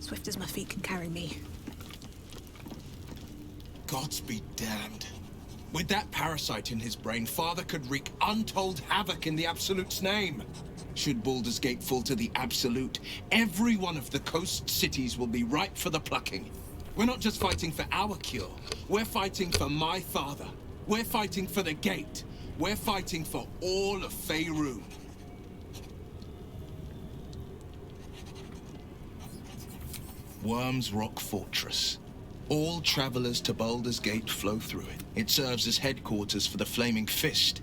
Swift as my feet can carry me. Gods be damned. With that parasite in his brain, Father could wreak untold havoc in the Absolute's name. Should Baldur's Gate fall to the Absolute, every one of the coast cities will be ripe for the plucking. We're not just fighting for our cure. We're fighting for my father. We're fighting for the Gate. We're fighting for all of Faerun. Worm's Rock Fortress. All travelers to Baldur's Gate flow through it. It serves as headquarters for the Flaming Fist.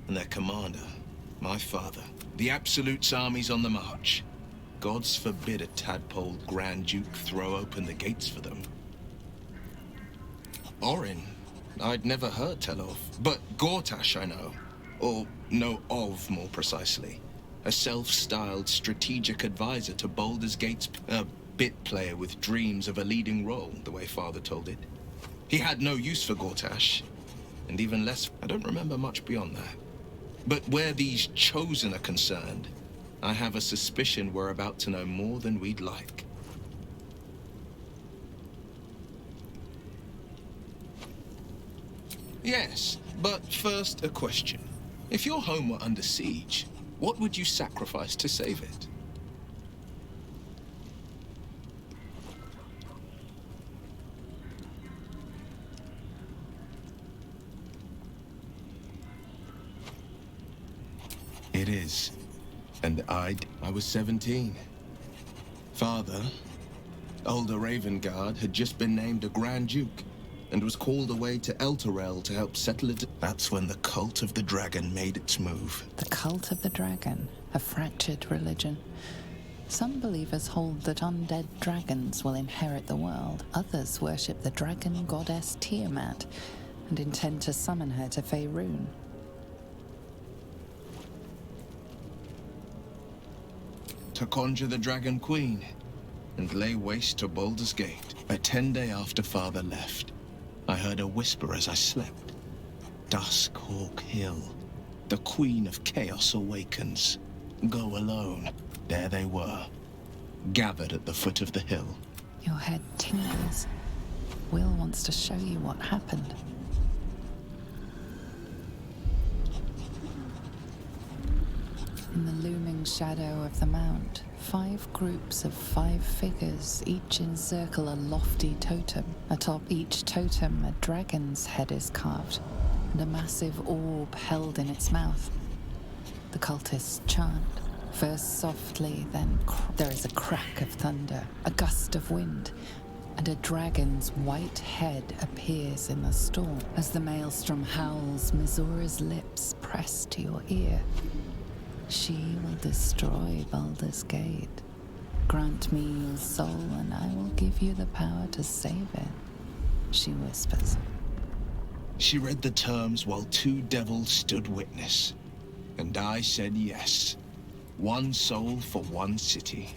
And their commander, my father. The Absolute's army's on the march. Gods forbid a tadpole Grand Duke throw open the gates for them. Orin, I'd never heard tell of. But Gortash I know. Or know of, more precisely. A self-styled strategic advisor to Baldur's Gate's bit player with dreams of a leading role, the way Father told it. He had no use for Gortash, and even less, I don't remember much beyond that. But where these Chosen are concerned, I have a suspicion we're about to know more than we'd like. Yes, but first a question. If your home were under siege, what would you sacrifice to save it? It is. And I was 17. Father, older Ravengard, had just been named a Grand Duke and was called away to Elturel to help settle it. That's when the Cult of the Dragon made its move. The Cult of the Dragon, a fractured religion. Some believers hold that undead dragons will inherit the world. Others worship the dragon goddess Tiamat and intend to summon her to Faerun. To conjure the Dragon Queen and lay waste to Baldur's Gate. A 10-day after Father left, I heard a whisper as I slept. Duskhawk Hill. The Queen of Chaos awakens. Go alone. There they were, gathered at the foot of the hill. Your head tingles. Will wants to show you what happened. In the looming shadow of the mount, 5 groups of 5 figures each encircle a lofty totem. Atop each totem, a dragon's head is carved, and a massive orb held in its mouth. The cultists chant, first softly, then there is a crack of thunder, a gust of wind, and a dragon's white head appears in the storm. As the maelstrom howls, Mizora's lips press to your ear. She will destroy Baldur's Gate. Grant me your soul, and I will give you the power to save it, she whispers. She read the terms while 2 devils stood witness, and I said yes. 1 soul for 1 city.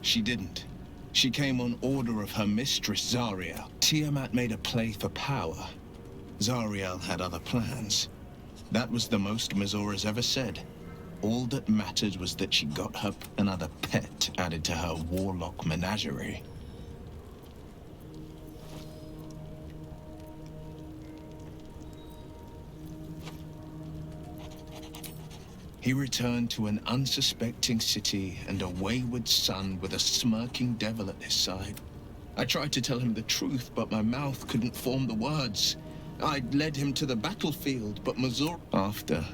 She didn't. She came on order of her mistress, Zariel. Tiamat made a play for power. Zariel had other plans. That was the most Mizora's ever said. All that mattered was that she got her another pet added to her warlock menagerie. He returned to an unsuspecting city and a wayward son with a smirking devil at his side. I tried to tell him the truth, but my mouth couldn't form the words. I'd led him to the battlefield, but Mizora... After,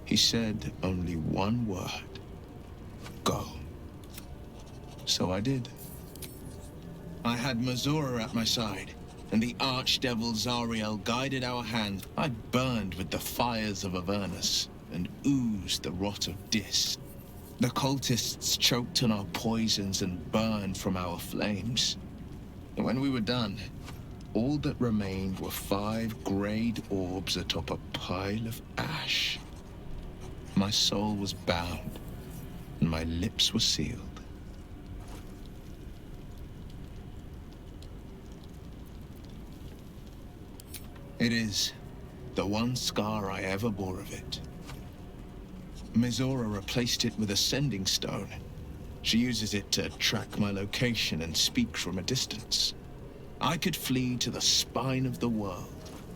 he said only 1 word. Go. So I did. I had Mizora at my side, and the archdevil Zariel guided our hands. I burned with the fires of Avernus and oozed the rot of Dis. The cultists choked on our poisons and burned from our flames. And when we were done, all that remained were 5 grayed orbs atop a pile of ash. My soul was bound, and my lips were sealed. It is the one scar I ever bore of it. Mizora replaced it with a sending stone. She uses it to track my location and speak from a distance. I could flee to the spine of the world,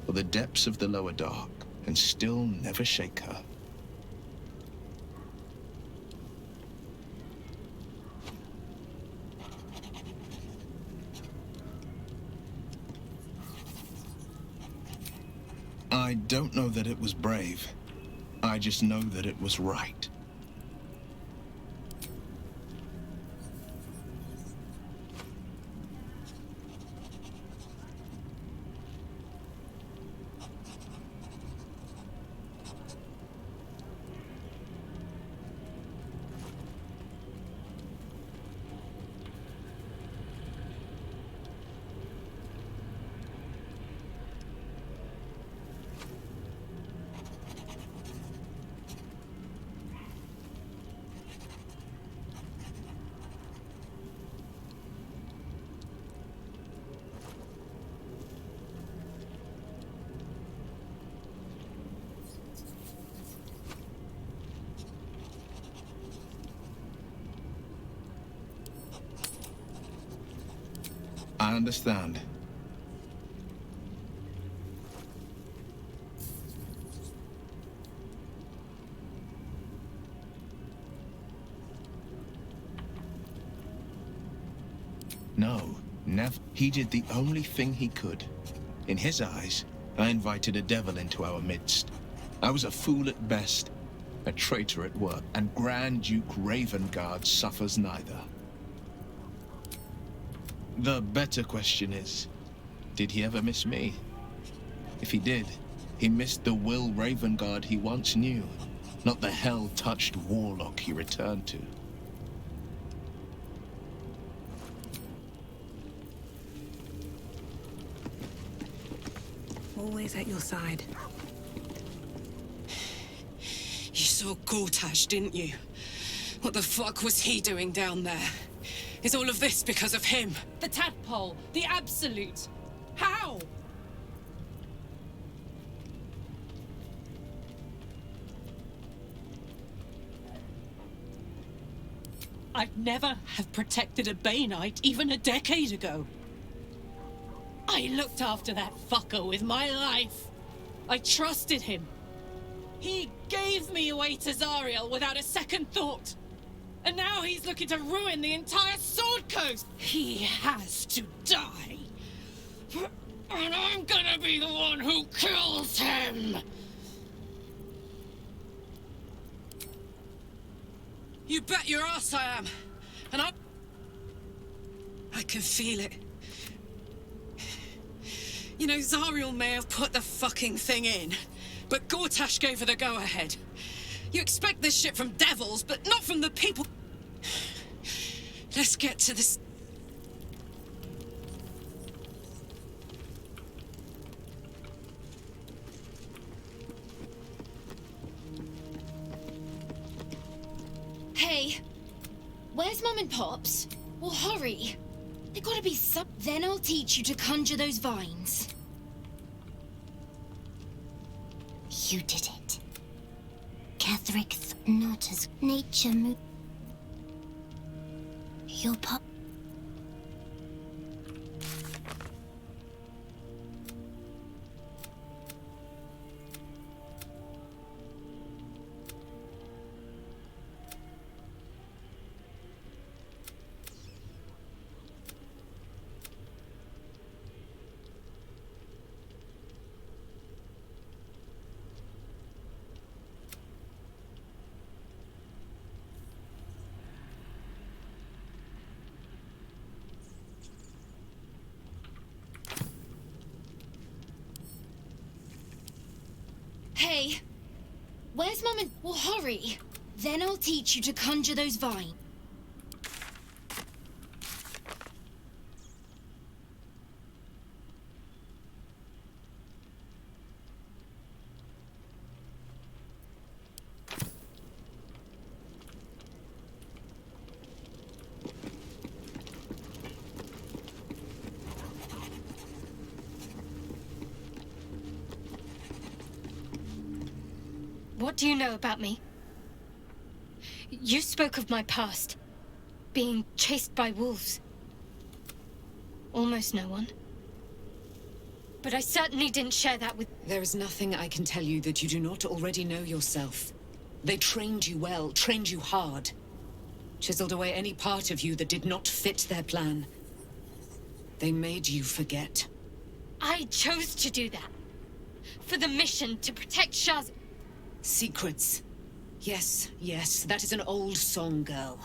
or the depths of the lower dark, and still never shake her. I don't know that it was brave. I just know that it was right. I understand. No, never. He did the only thing he could. In his eyes, I invited a devil into our midst. I was a fool at best, a traitor at worst, and Grand Duke Ravengard suffers neither. The better question is, did he ever miss me? If he did, he missed the Will Ravengard he once knew, not the hell-touched warlock he returned to. Always at your side. You saw Gortash, didn't you? What the fuck was he doing down there? Is all of this because of him? The tadpole, the absolute. How? I'd never have protected a Bay Knight even a decade ago. I looked after that fucker with my life. I trusted him. He gave me away to Zariel without a second thought. And now he's looking to ruin the entire Sword Coast. He has to die. And I'm gonna be the one who kills him. You bet your ass I am. And I can feel it. You know, Zariel may have put the fucking thing in, but Gortash gave her the go-ahead. You expect this shit from devils, but not from the people. Let's get to this. Hey, where's Mum and Pops? Well, hurry. There gotta be some. Then I'll teach you to conjure those vines. You did it. Catherick, not as nature mo. Your pop. Hey, where's Mum and... Well, hurry. Then I'll teach you to conjure those vines. What do you know about me? You spoke of my past. Being chased by wolves. Almost no one. But I certainly didn't share that with... There is nothing I can tell you that you do not already know yourself. They trained you well, trained you hard. Chiseled away any part of you that did not fit their plan. They made you forget. I chose to do that. For the mission to protect Shaz... Secrets. Yes, yes, that is an old song, girl.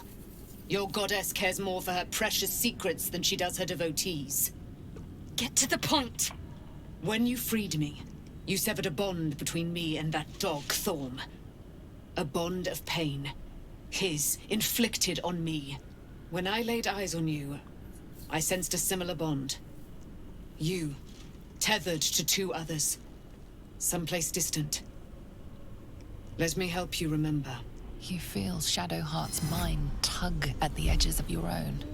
Your goddess cares more for her precious secrets than she does her devotees. Get to the point. When you freed me, you severed a bond between me and that dog, Thorm. A bond of pain. His, inflicted on me. When I laid eyes on you, I sensed a similar bond. You, tethered to two others. Someplace distant. Let me help you remember. You feel Shadowheart's mind tug at the edges of your own.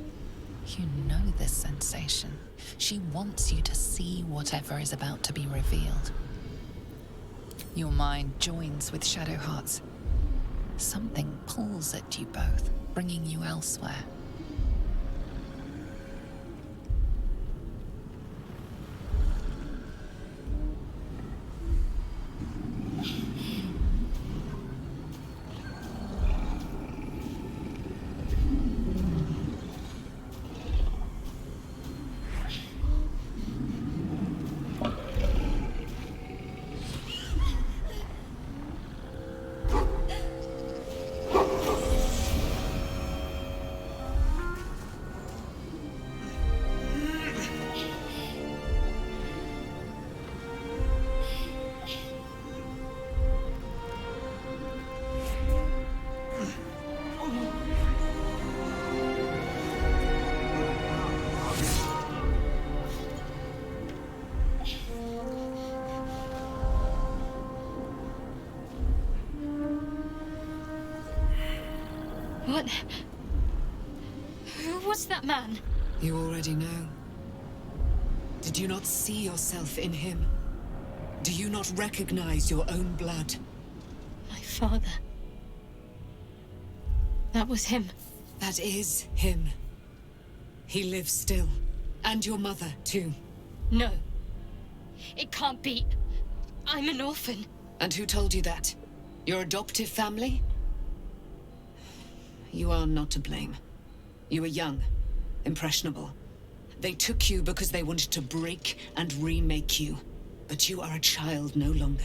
You know this sensation. She wants you to see whatever is about to be revealed. Your mind joins with Shadowheart's. Something pulls at you both, bringing you elsewhere. What? Who was that man? You already know. Did you not see yourself in him? Do you not recognize your own blood? My father. That was him. That is him. He lives still. And your mother, too. No. It can't be. I'm an orphan. And who told you that? Your adoptive family? You are not to blame. You were young, impressionable. They took you because they wanted to break and remake you. But you are a child no longer.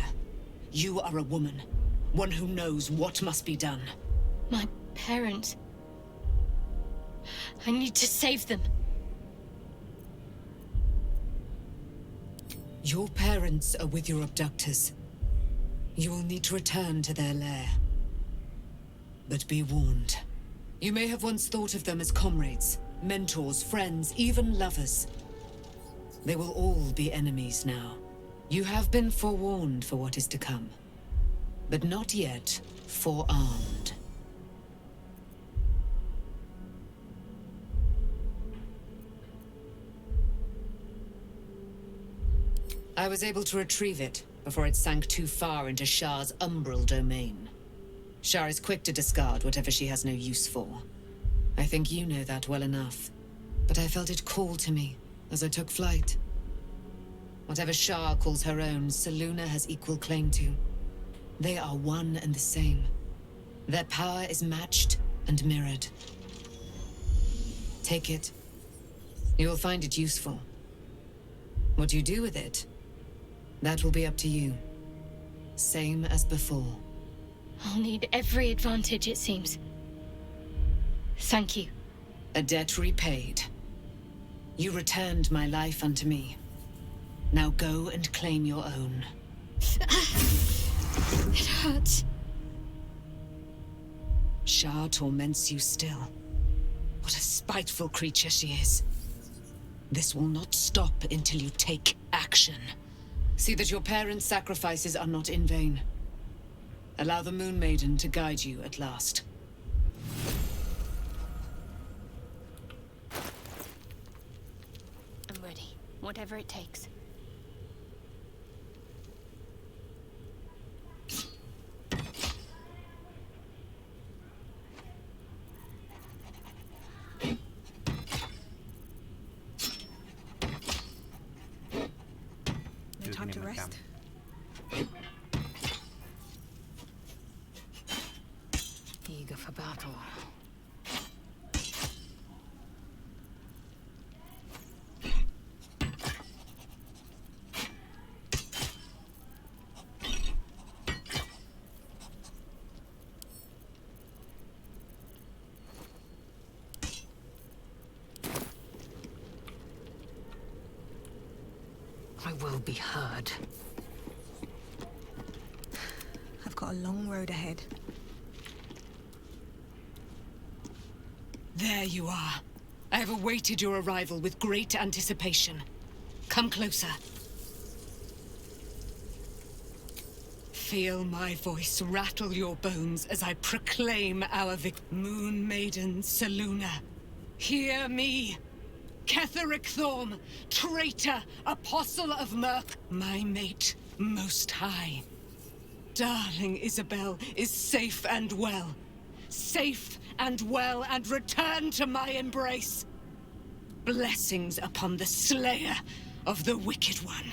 You are a woman. One who knows what must be done. My parents. I need to save them. Your parents are with your abductors. You will need to return to their lair. But be warned. You may have once thought of them as comrades, mentors, friends, even lovers. They will all be enemies now. You have been forewarned for what is to come, but not yet forearmed. I was able to retrieve it before it sank too far into Shah's umbral domain. Shah is quick to discard whatever she has no use for. I think you know that well enough. But I felt it call to me as I took flight. Whatever Shah calls her own, Selûne has equal claim to. They are one and the same. Their power is matched and mirrored. Take it. You will find it useful. What you do with it, that will be up to you. Same as before. I'll need every advantage, it seems. Thank you. A debt repaid. You returned my life unto me. Now go and claim your own. It hurts. Shah torments you still. What a spiteful creature she is. This will not stop until you take action. See that your parents' sacrifices are not in vain. Allow the Moon Maiden to guide you at last. I'm ready. Whatever it takes. rest. Eager for battle. I will be heard. I've got a long road ahead. There you are. I have awaited your arrival with great anticipation. Come closer. Feel my voice rattle your bones as I proclaim our Moon Maiden Selûne. Hear me! Ketheric Thorm, traitor, apostle of Merc, my mate, most high. Darling Isabel is safe and well. Safe and well, and return to my embrace. Blessings upon the slayer of the Wicked One.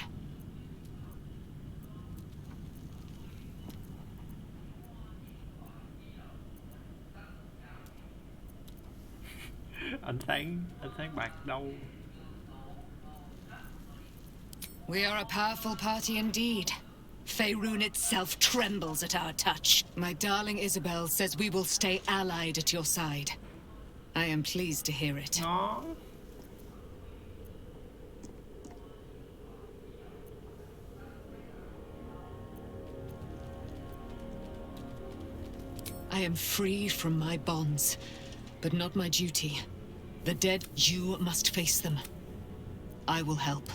Anh Sáng bạc đâu? We are a powerful party indeed. Faerun itself trembles at our touch. My darling Isabel says we will stay allied at your side. I am pleased to hear it. Nó. I am free from my bonds, but not my duty. The dead, you must face them. I will help.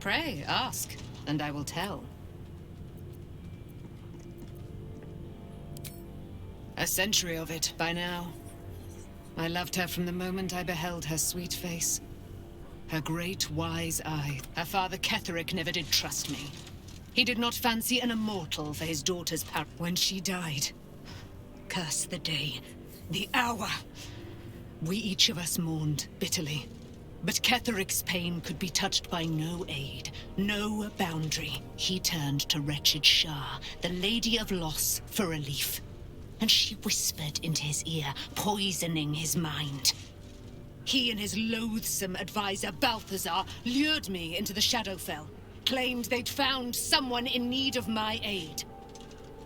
Pray, ask, and I will tell. A century of it by now. I loved her from the moment I beheld her sweet face. Her great, wise eye. Her father Ketheric never did trust me. He did not fancy an immortal for his daughter's power. When she died, curse the day, the hour. We each of us mourned bitterly. But Ketheric's pain could be touched by no aid, no boundary. He turned to wretched Shah, the Lady of Loss, for relief. And she whispered into his ear, poisoning his mind. He and his loathsome advisor, Balthazar, lured me into the Shadowfell, claimed they'd found someone in need of my aid.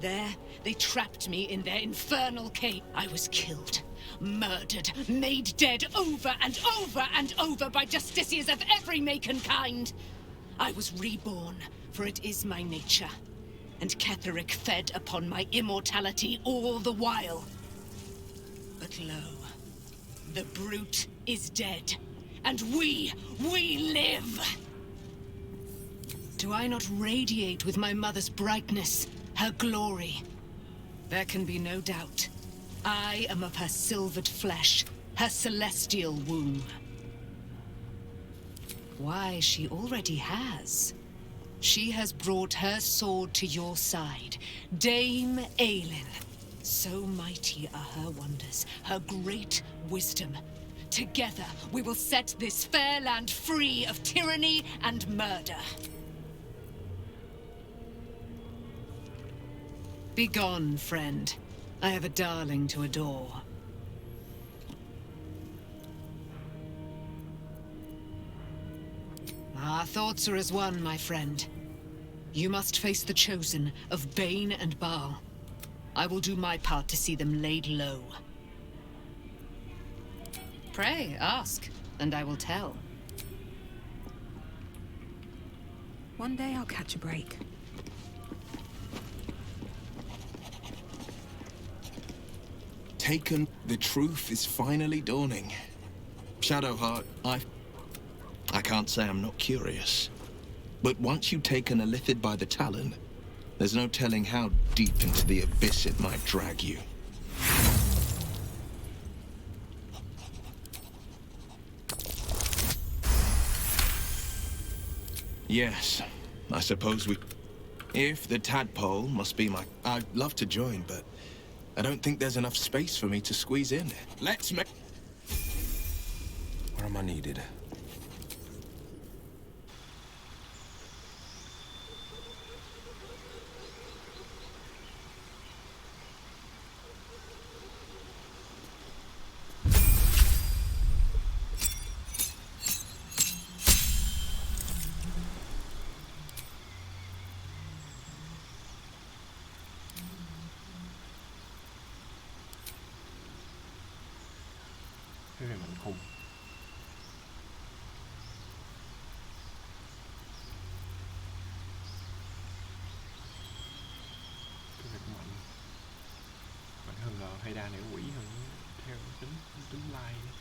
There, they trapped me in their infernal cave. I was killed, murdered, made dead over and over and over by justiciars of every make and kind. I was reborn, for it is my nature. And Ketheric fed upon my immortality all the while. But lo, the brute is dead, and we live! Do I not radiate with my mother's brightness, her glory? There can be no doubt. I am of her silvered flesh, her celestial womb. Why, she already has. She has brought her sword to your side, Dame Aelin. So mighty are her wonders, her great wisdom. Together, we will set this fair land free of tyranny and murder. Begone, friend. I have a darling to adore. Our thoughts are as one, my friend. You must face the Chosen of Bane and Baal. I will do my part to see them laid low. Pray, ask, and I will tell. One day I'll catch a break. Taken, the truth is finally dawning. Shadowheart, I can't say I'm not curious. But once you've taken a lithid by the talon, there's no telling how deep into the abyss it might drag you. Yes, I suppose we... If the tadpole must be my... I'd love to join, but I don't think there's enough space for me to squeeze in. Let's make... Where am I needed? Hay đà này quỷ hơn theo tính tính like.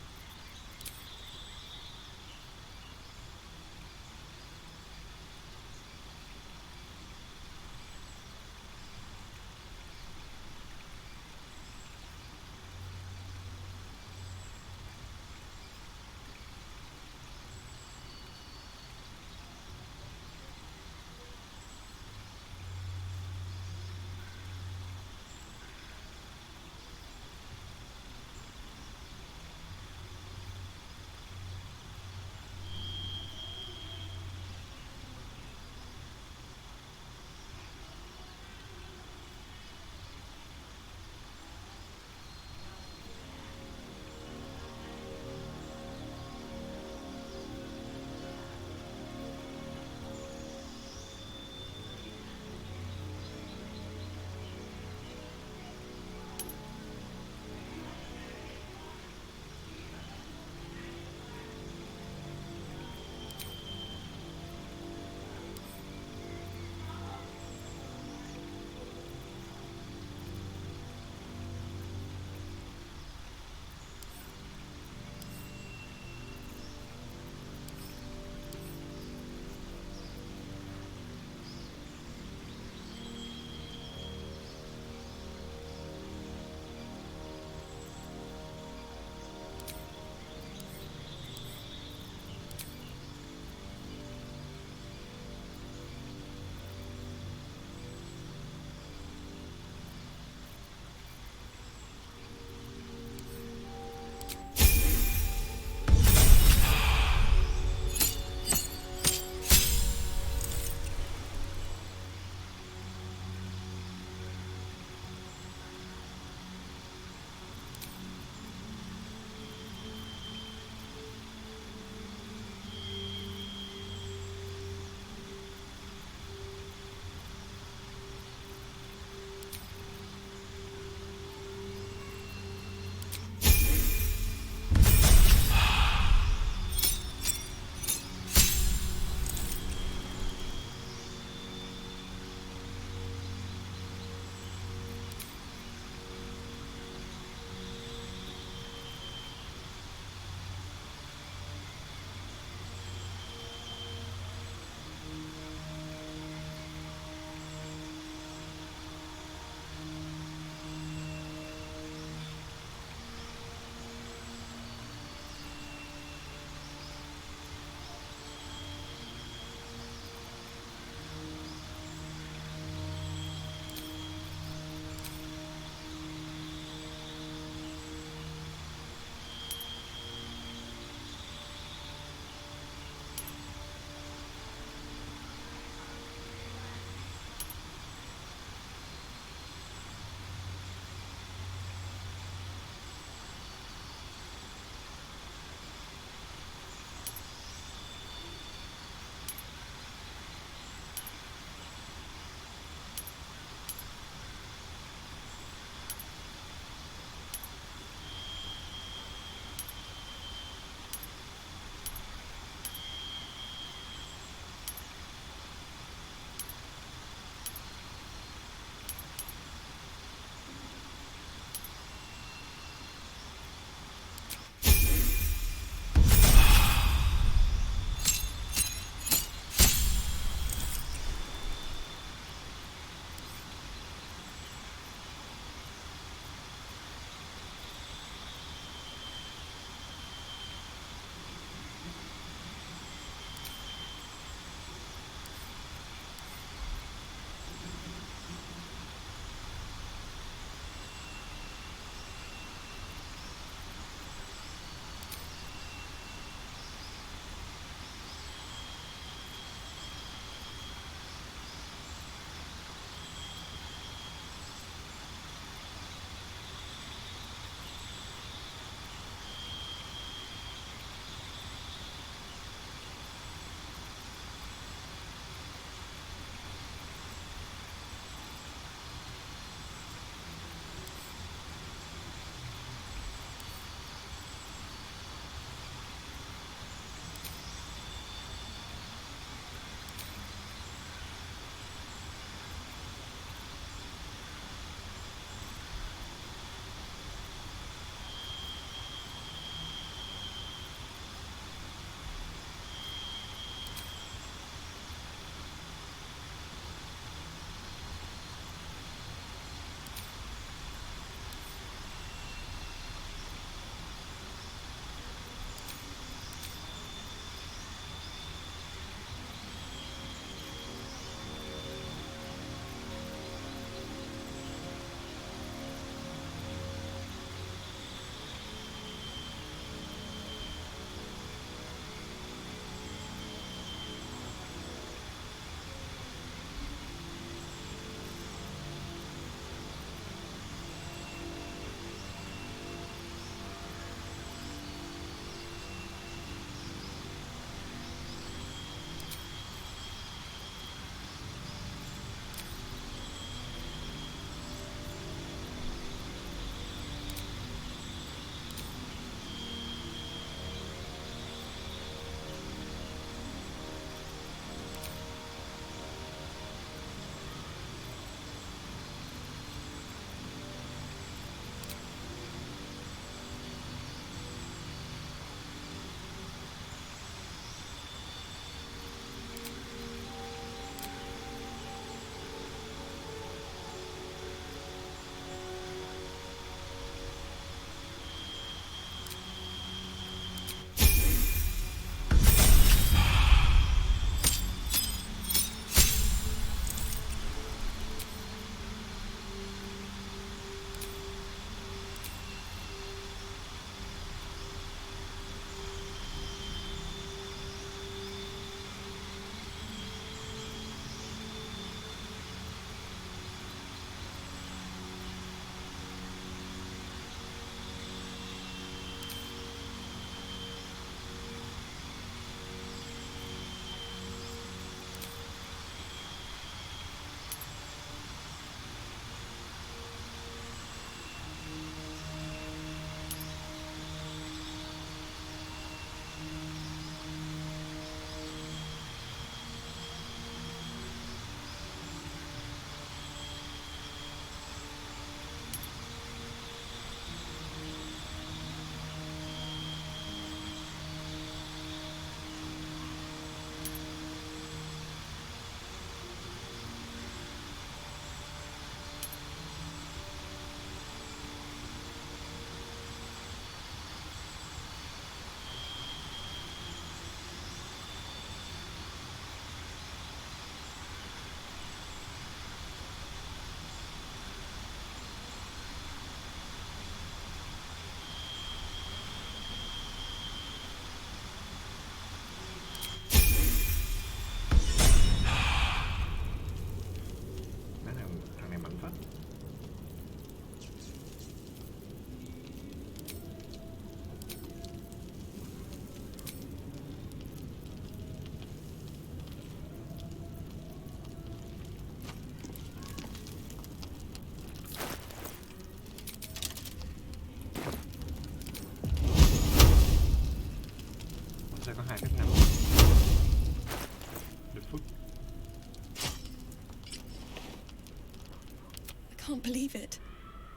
can't believe it.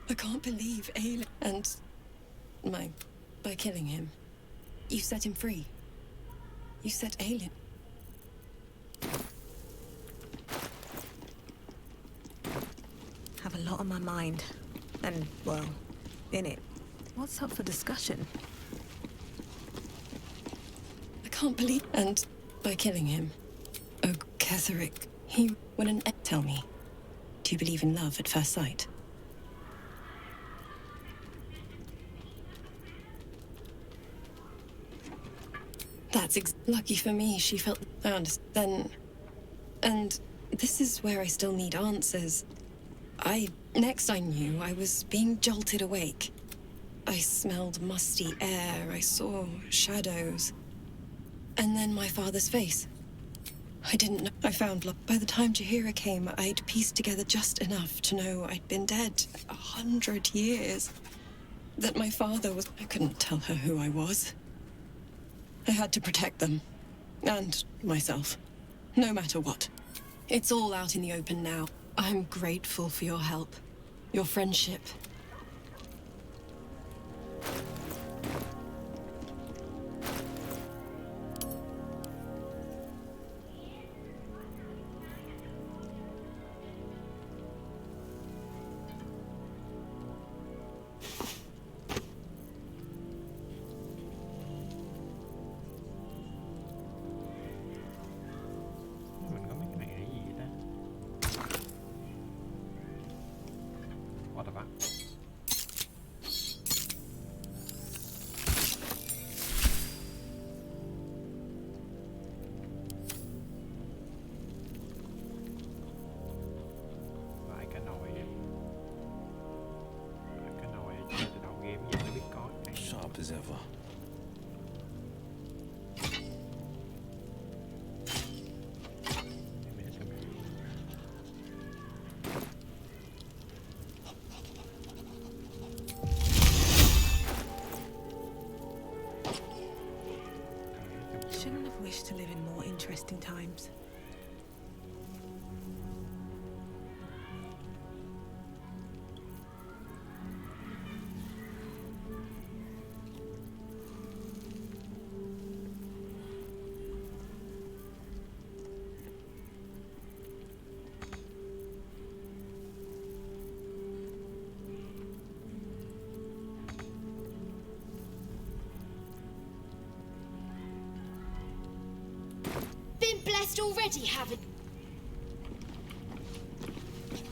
I can't believe Aelin. And by killing him, you set him free. You set Aelin. Have a lot on my mind. And, well, in it. What's up for discussion? I can't believe... And by killing him, oh, Ketherick, he... When an... Tell me, do you believe in love at first sight? That's lucky for me, she felt... I understand. And this is where I still need answers. Next I knew, I was being jolted awake. I smelled musty air, I saw shadows. And then my father's face. I didn't know. I found love. By the time Jahira came, I'd pieced together just enough to know I'd been dead 100 years. That my father was... I couldn't tell her who I was. I had to protect them. And myself. No matter what. It's all out in the open now. I'm grateful for your help. Your friendship. Mình có mấy cái này là gì vậy ta? What the fuck? Vài cái nồi vậy. Vài cái nồi chơi từ đầu game giờ mới biết có cái này. Sharp as ever. Để mình xem. Shouldn't have wished to live in more interesting times. Been blessed already, haven't?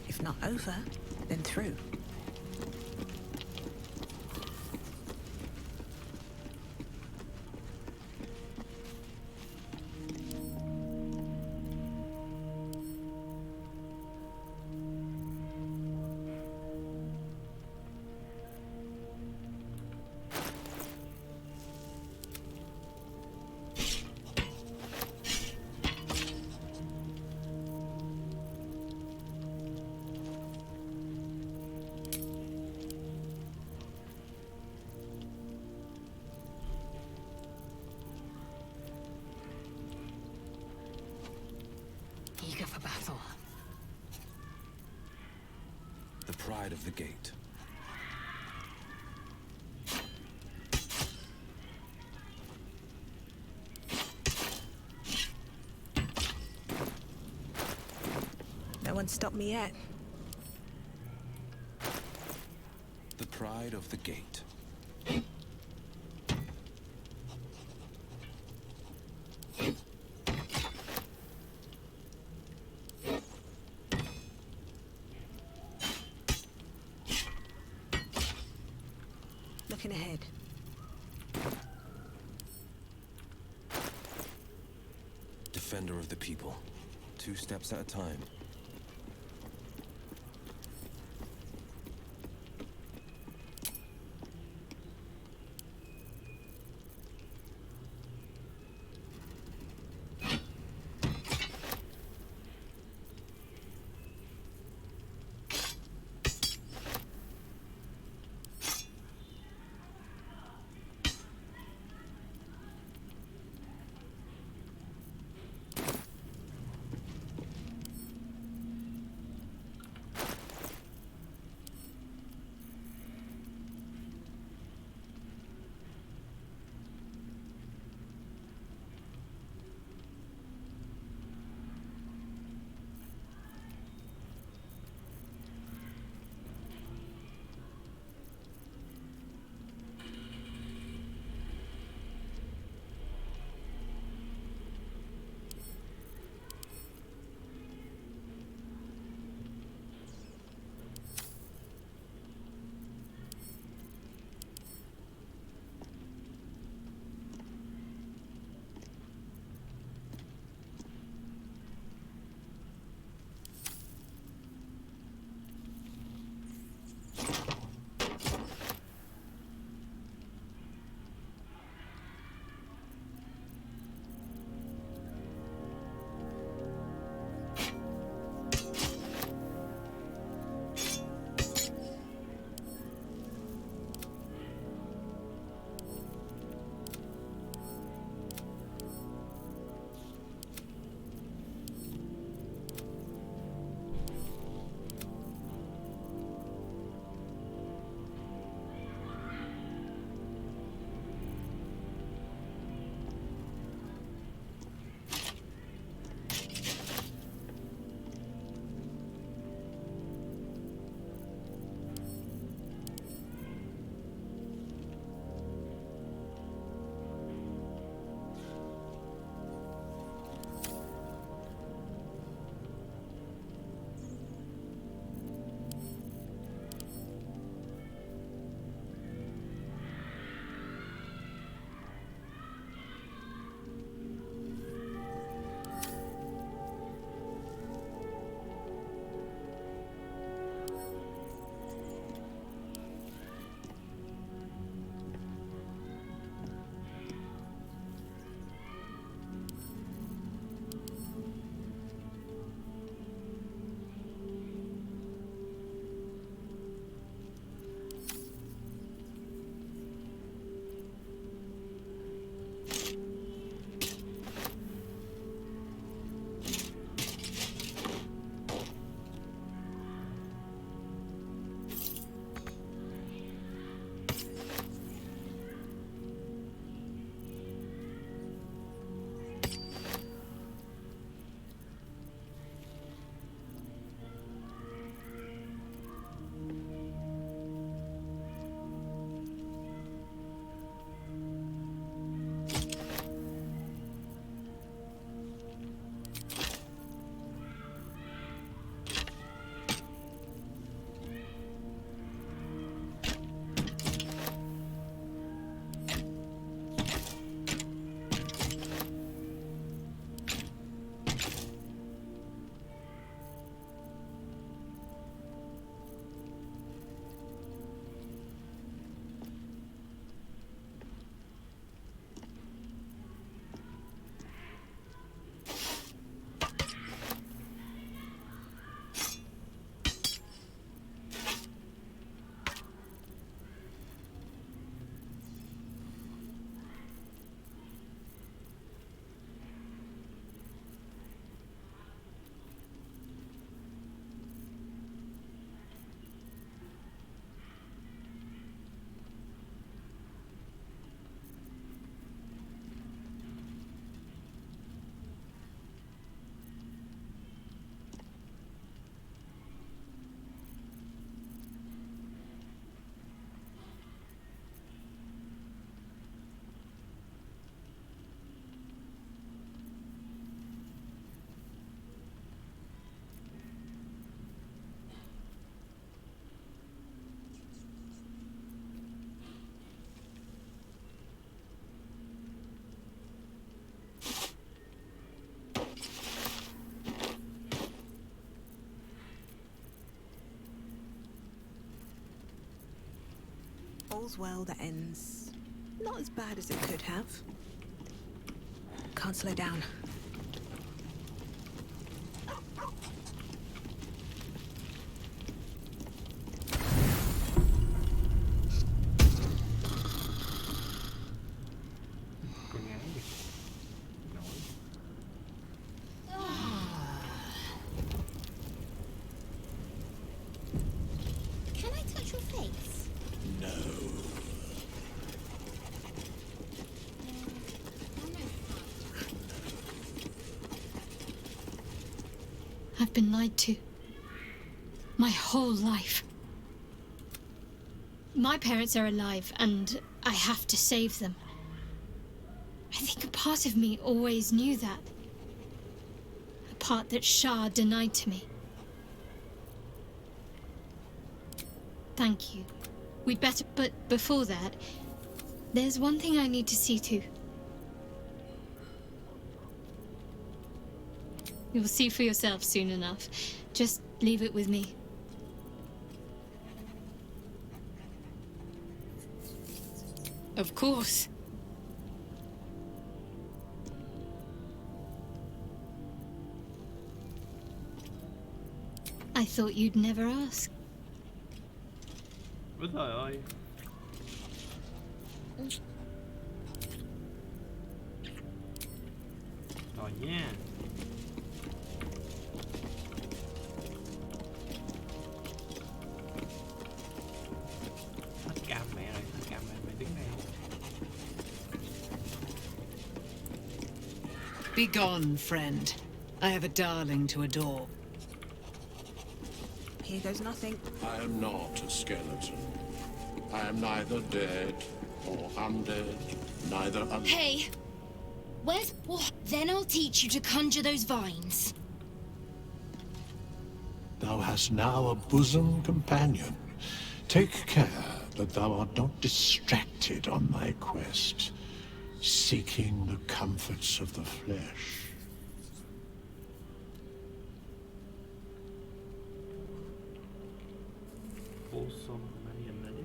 If not over, then through. Eager for battle. The pride of the gate. No one stopped me yet. The pride of the gate. Looking ahead. Defender of the people. 2 steps at a time. all's well that ends. Not as bad as it could have. Can't slow down. Con gái gì nổi. Can I touch your face? No. I've been lied to. My whole life. My parents are alive, and I have to save them. I think a part of me always knew that. A part that Shah denied to me. Thank you. We'd better... But before that, there's one thing I need to see to. You'll see for yourself soon enough. Just leave it with me. Of course. I thought you'd never ask. Ôi trời ơi. Rồi nha. Hết cam mẹ rồi, hết cam mẹ đứng đây. Be gone, friend. I have a darling to adore. Here goes nothing. I am not a skeleton. I am neither dead or undead, neither Hey! Where's... Well, then I'll teach you to conjure those vines. Thou hast now a bosom companion. Take care that thou art not distracted on thy quest, seeking the comforts of the flesh. Awesome companion là chứ.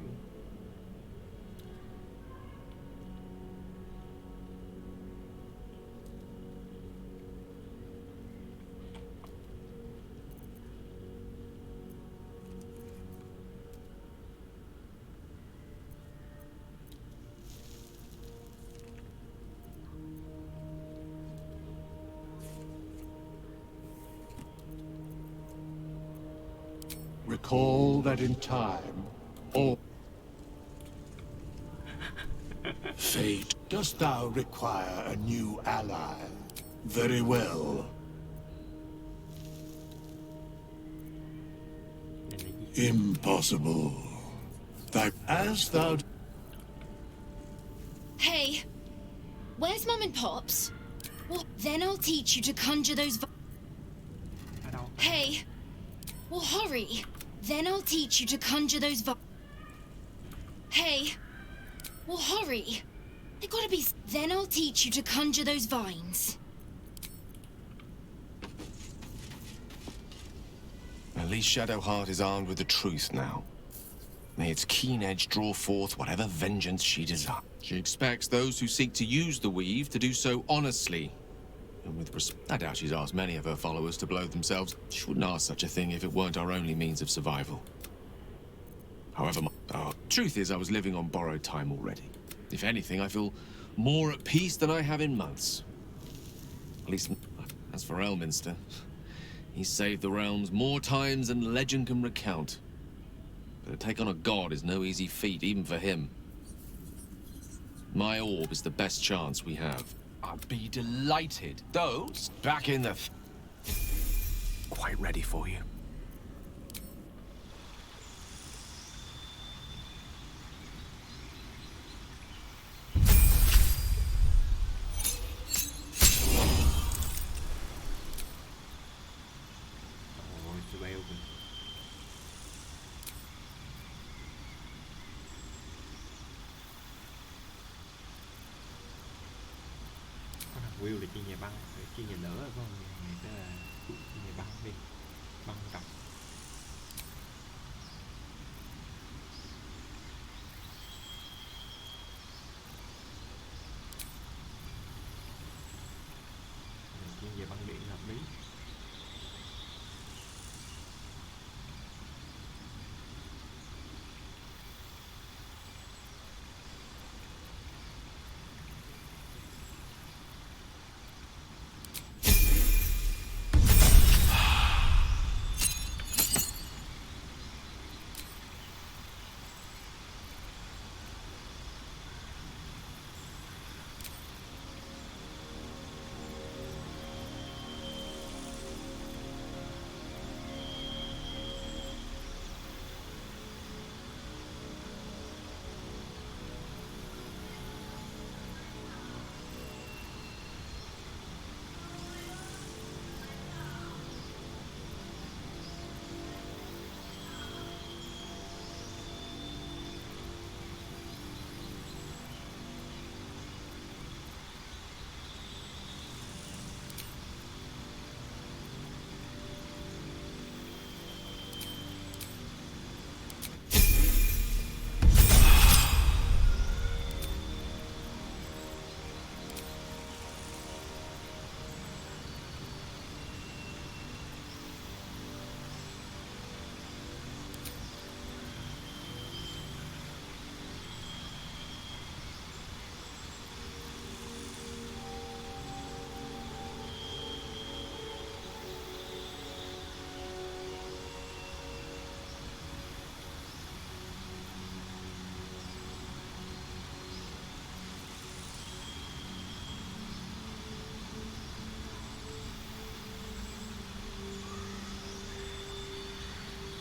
Recall that in time, all... Fate, dost thou require a new ally? Very well. Impossible. That as thou... Hey! Where's Mum and Pops? Well, then I'll teach you to conjure those... Ở đâu? Hey! Well, hurry! Then I'll teach you to conjure those... Hey! Well, hurry! They gotta be... Then I'll teach you to conjure those vines. At least Shadowheart is armed with the truth now. May its keen edge draw forth whatever vengeance she desires. She expects those who seek to use the weave to do so honestly. And with I doubt she's asked many of her followers to blow themselves. She wouldn't ask such a thing if it weren't our only means of survival. However, truth is I was living on borrowed time already. If anything, I feel more at peace than I have in months. At least, as for Elminster, he's saved the realms more times than legend can recount. But to take on a god is no easy feat, even for him. My orb is the best chance we have. I'd be delighted. Those Back in the... Quite ready for you. Ôi, tụi bay kìa. Có thằng Will là chi nhà băng, để chi nhà lửa, có người sẽ là chi nhà băng đi, băng cặp.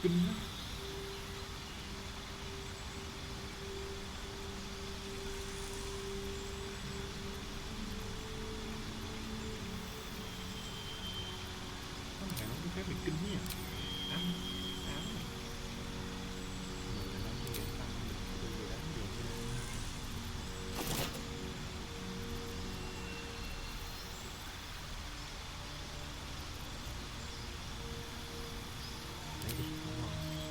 kinh lắm. Có phải nói cái phép bị kinh nhỉ? Ám này. Mình là đánh đi tăng được tôi đánh được. Đấy đi, đúng rồi.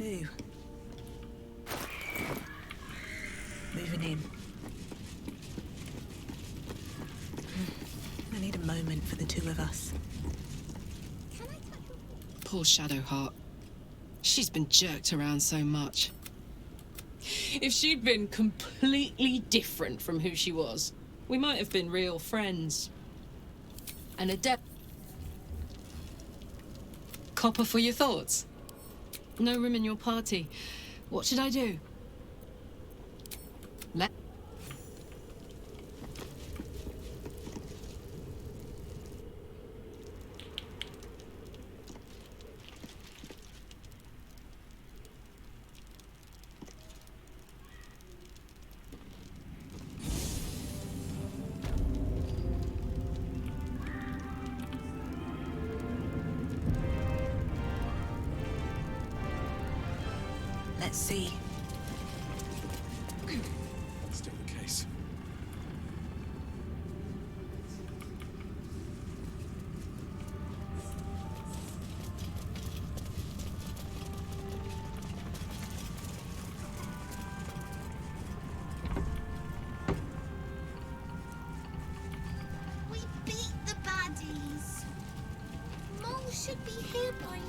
do. Moving in. I need a moment for the two of us. Poor Shadowheart. She's been jerked around so much. If she'd been completely different from who she was, we might have been real friends. And Copper for your thoughts? No room in your party. What should I do? Let... Let's see. Still the case. We beat the baddies. Mole should be here by now.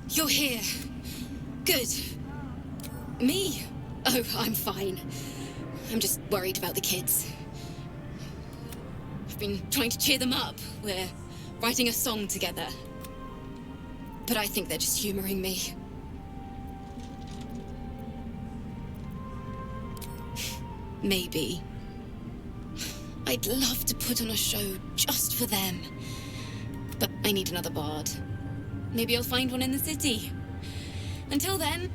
You're here. Good. Me? Oh, I'm fine. I'm just worried about the kids. I've been trying to cheer them up. We're writing a song together. But I think they're just humoring me. Maybe. I'd love to put on a show just for them. But I need another bard. Maybe I'll find one in the city. Until then...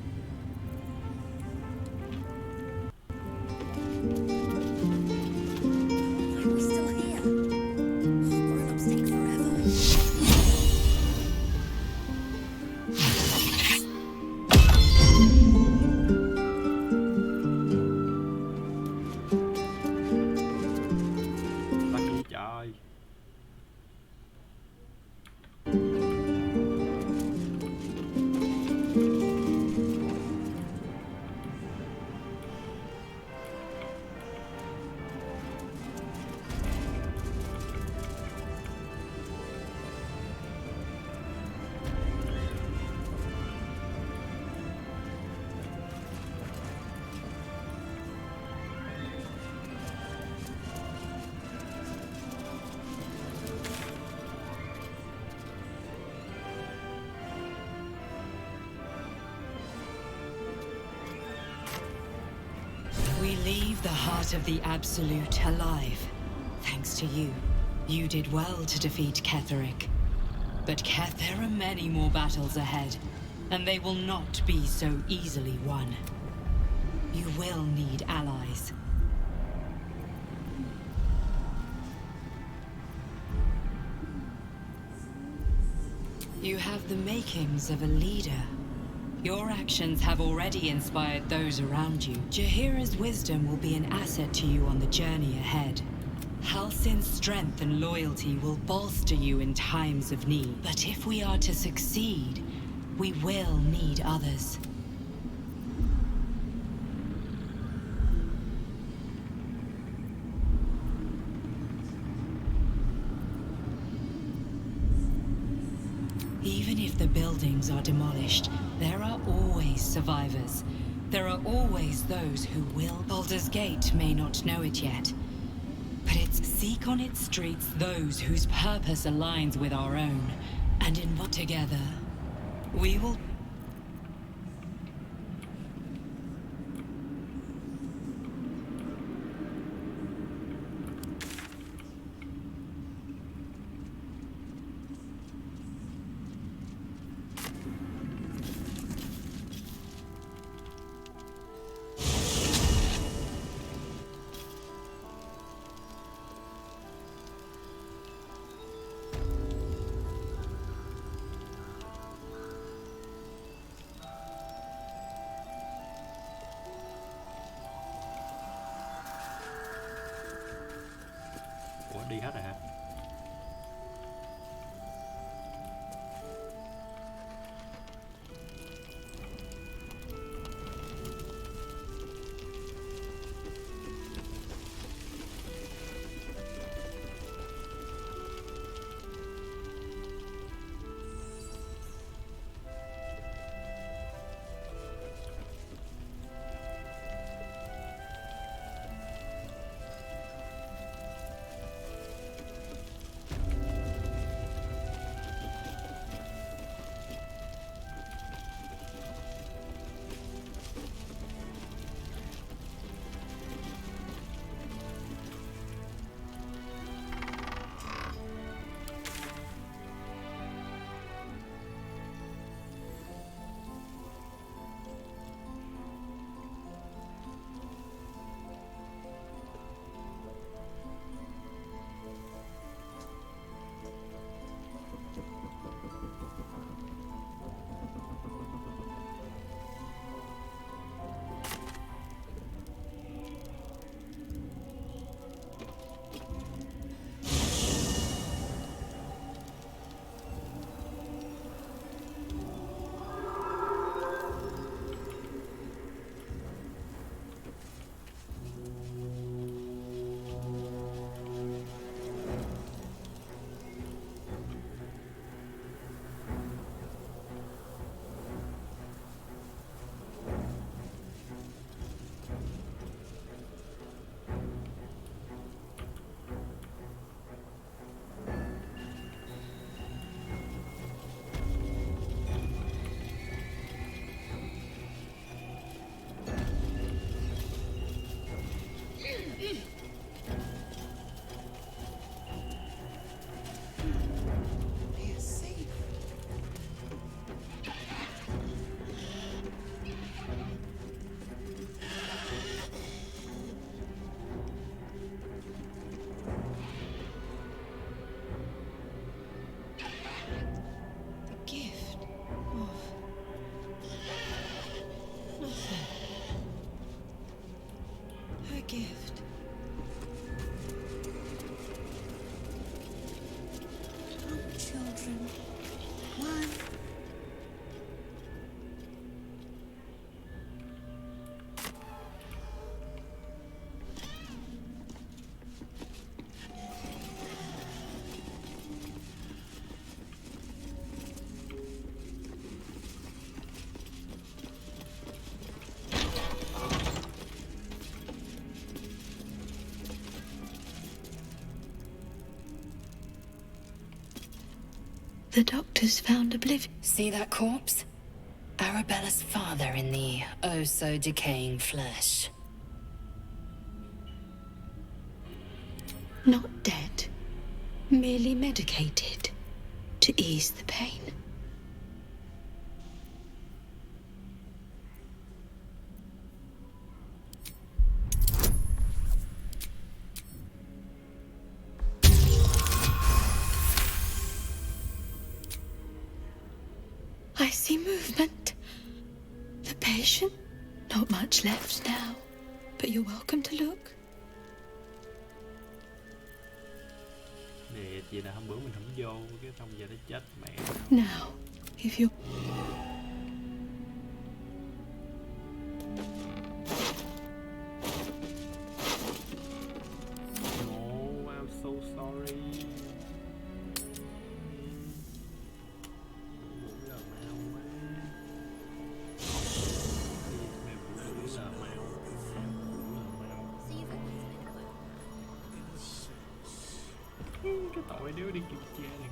Why are we still here? Grown-ups take forever. Là gì trời? We leave the heart of the Absolute alive. Thanks to you. You did well to defeat Ketheric. But there are many more battles ahead, and they will not be so easily won. You will need allies. You have the makings of a leader. Your actions have already inspired those around you. Jaheira's wisdom will be an asset to you on the journey ahead. Halsin's strength and loyalty will bolster you in times of need. But if we are to succeed, we will need others. Even if the buildings are demolished, there are always survivors. There are always those who will. Baldur's Gate may not know it yet, but it's seek on its streets those whose purpose aligns with our own, and in what together, we will. Ủa đi hết rồi hả? children. One. The doctors found oblivion. See that corpse? Arabella's father in the oh-so-decaying flesh. Not dead. Merely medicated. To ease the pain. I see movement. The patient? Not much left now, but you're welcome to look. Nè, vậy là hôm bữa mình không vô cái xong giờ nó chết mẹ. Now, if you... No, I'm so sorry. Cái tội nếu đi kiểm tra này.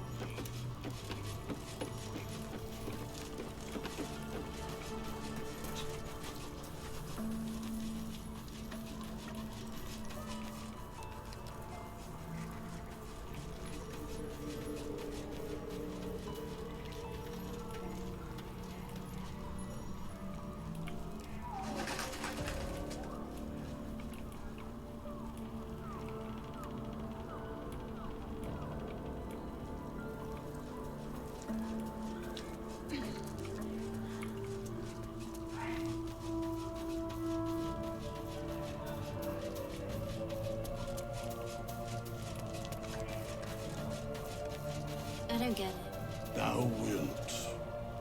I don't get it. Thou wilt.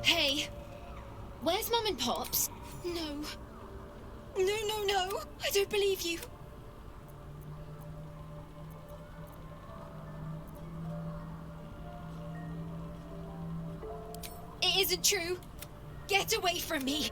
Hey! Where's Mum and Pops? No. No. I don't believe you. It isn't true. Get away from me.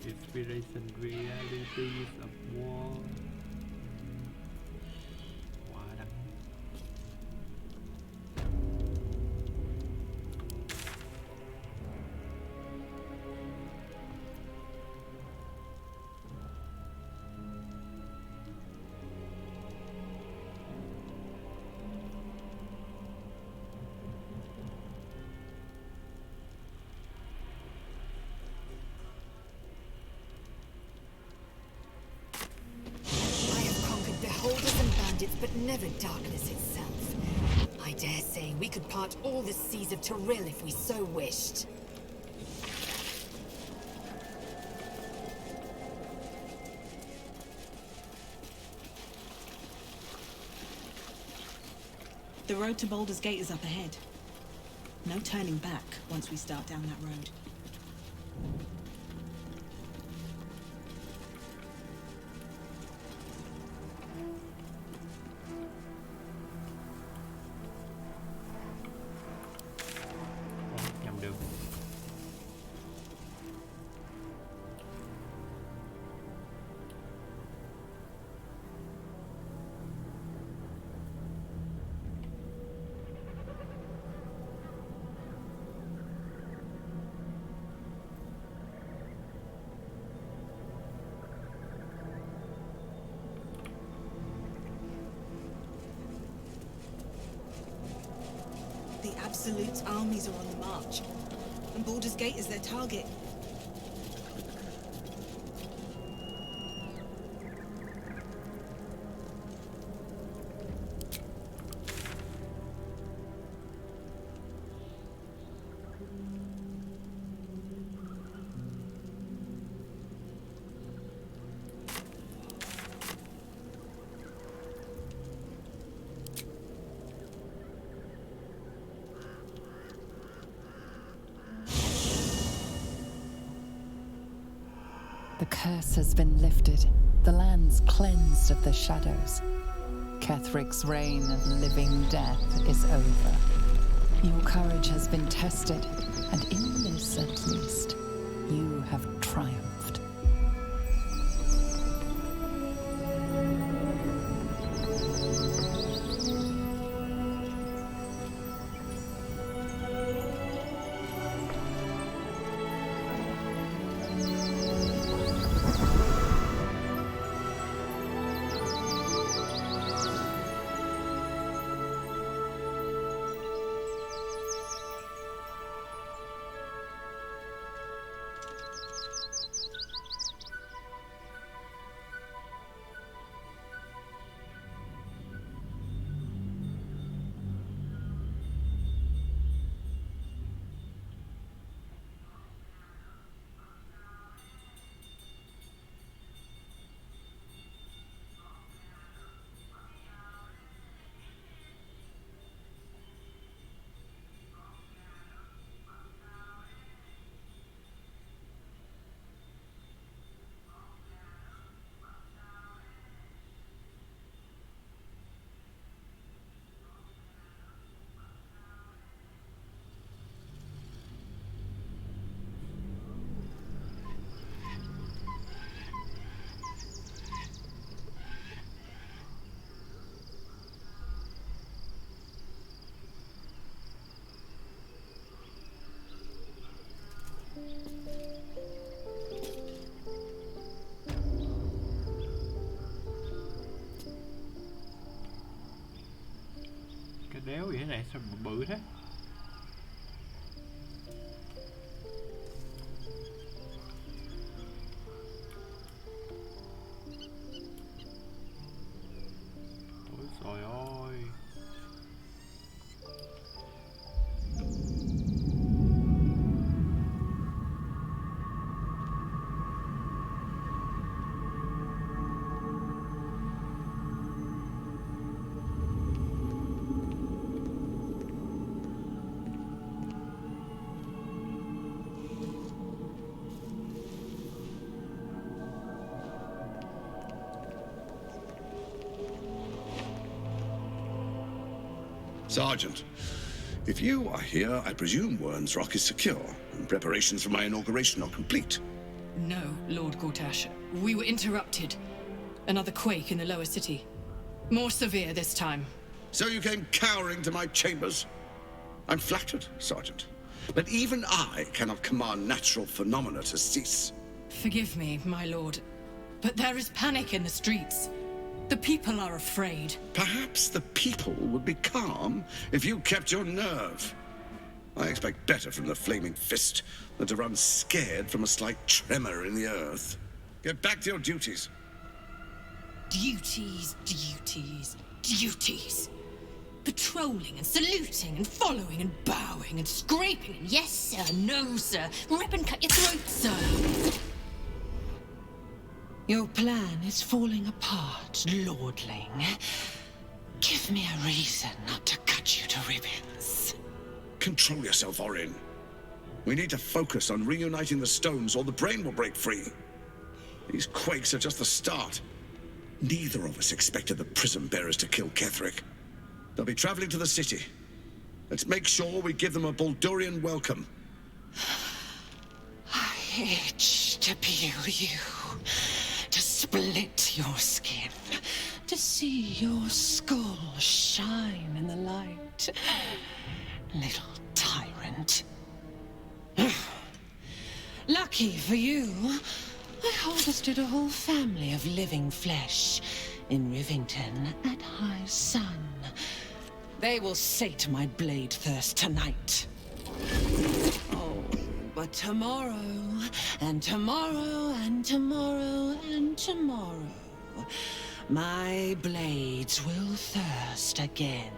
Inspiration realities of war. Quá đắng. But never darkness itself. I dare say we could part all the seas of Tyrell if we so wished. The road to Baldur's Gate is up ahead. No turning back once we start down that road. Nhầm đường. The Absolute's armies are on the march, and Baldur's Gate is their target. The curse has been lifted, the land's cleansed of the shadows. Kethric's reign of living death is over. Your courage has been tested, and in this at least, you have triumphed. Cái đéo gì thế này sao mà bự thế? Ôi trời ơi. Sergeant, if you are here, I presume Wern's Rock is secure, and preparations for my inauguration are complete. No, Lord Gortash. We were interrupted. Another quake in the lower city. More severe this time. So you came cowering to my chambers? I'm flattered, Sergeant. But even I cannot command natural phenomena to cease. Forgive me, my lord, but there is panic in the streets. The people are afraid. Perhaps the people would be calm if you kept your nerve. I expect better from the Flaming Fist than to run scared from a slight tremor in the earth. Get back to your duties. Duties, duties, duties. Patrolling and saluting and following and bowing and scraping and yes sir, no sir, rip and cut your throat, sir. Your plan is falling apart, lordling. Give me a reason not to cut you to ribbons. Control yourself, Orin. We need to focus on reuniting the stones or the brain will break free. These quakes are just the start. Neither of us expected the prism bearers to kill Ketheric. They'll be traveling to the city. Let's make sure we give them a Baldurian welcome. I itch to peel you, to split your skin, to see your skull shine in the light. Little tyrant. Lucky for you, I harvested a whole family of living flesh in Rivington at high sun. They will sate my blade thirst tonight. Oh, but tomorrow, and tomorrow, and tomorrow, and tomorrow, my blades will thirst again.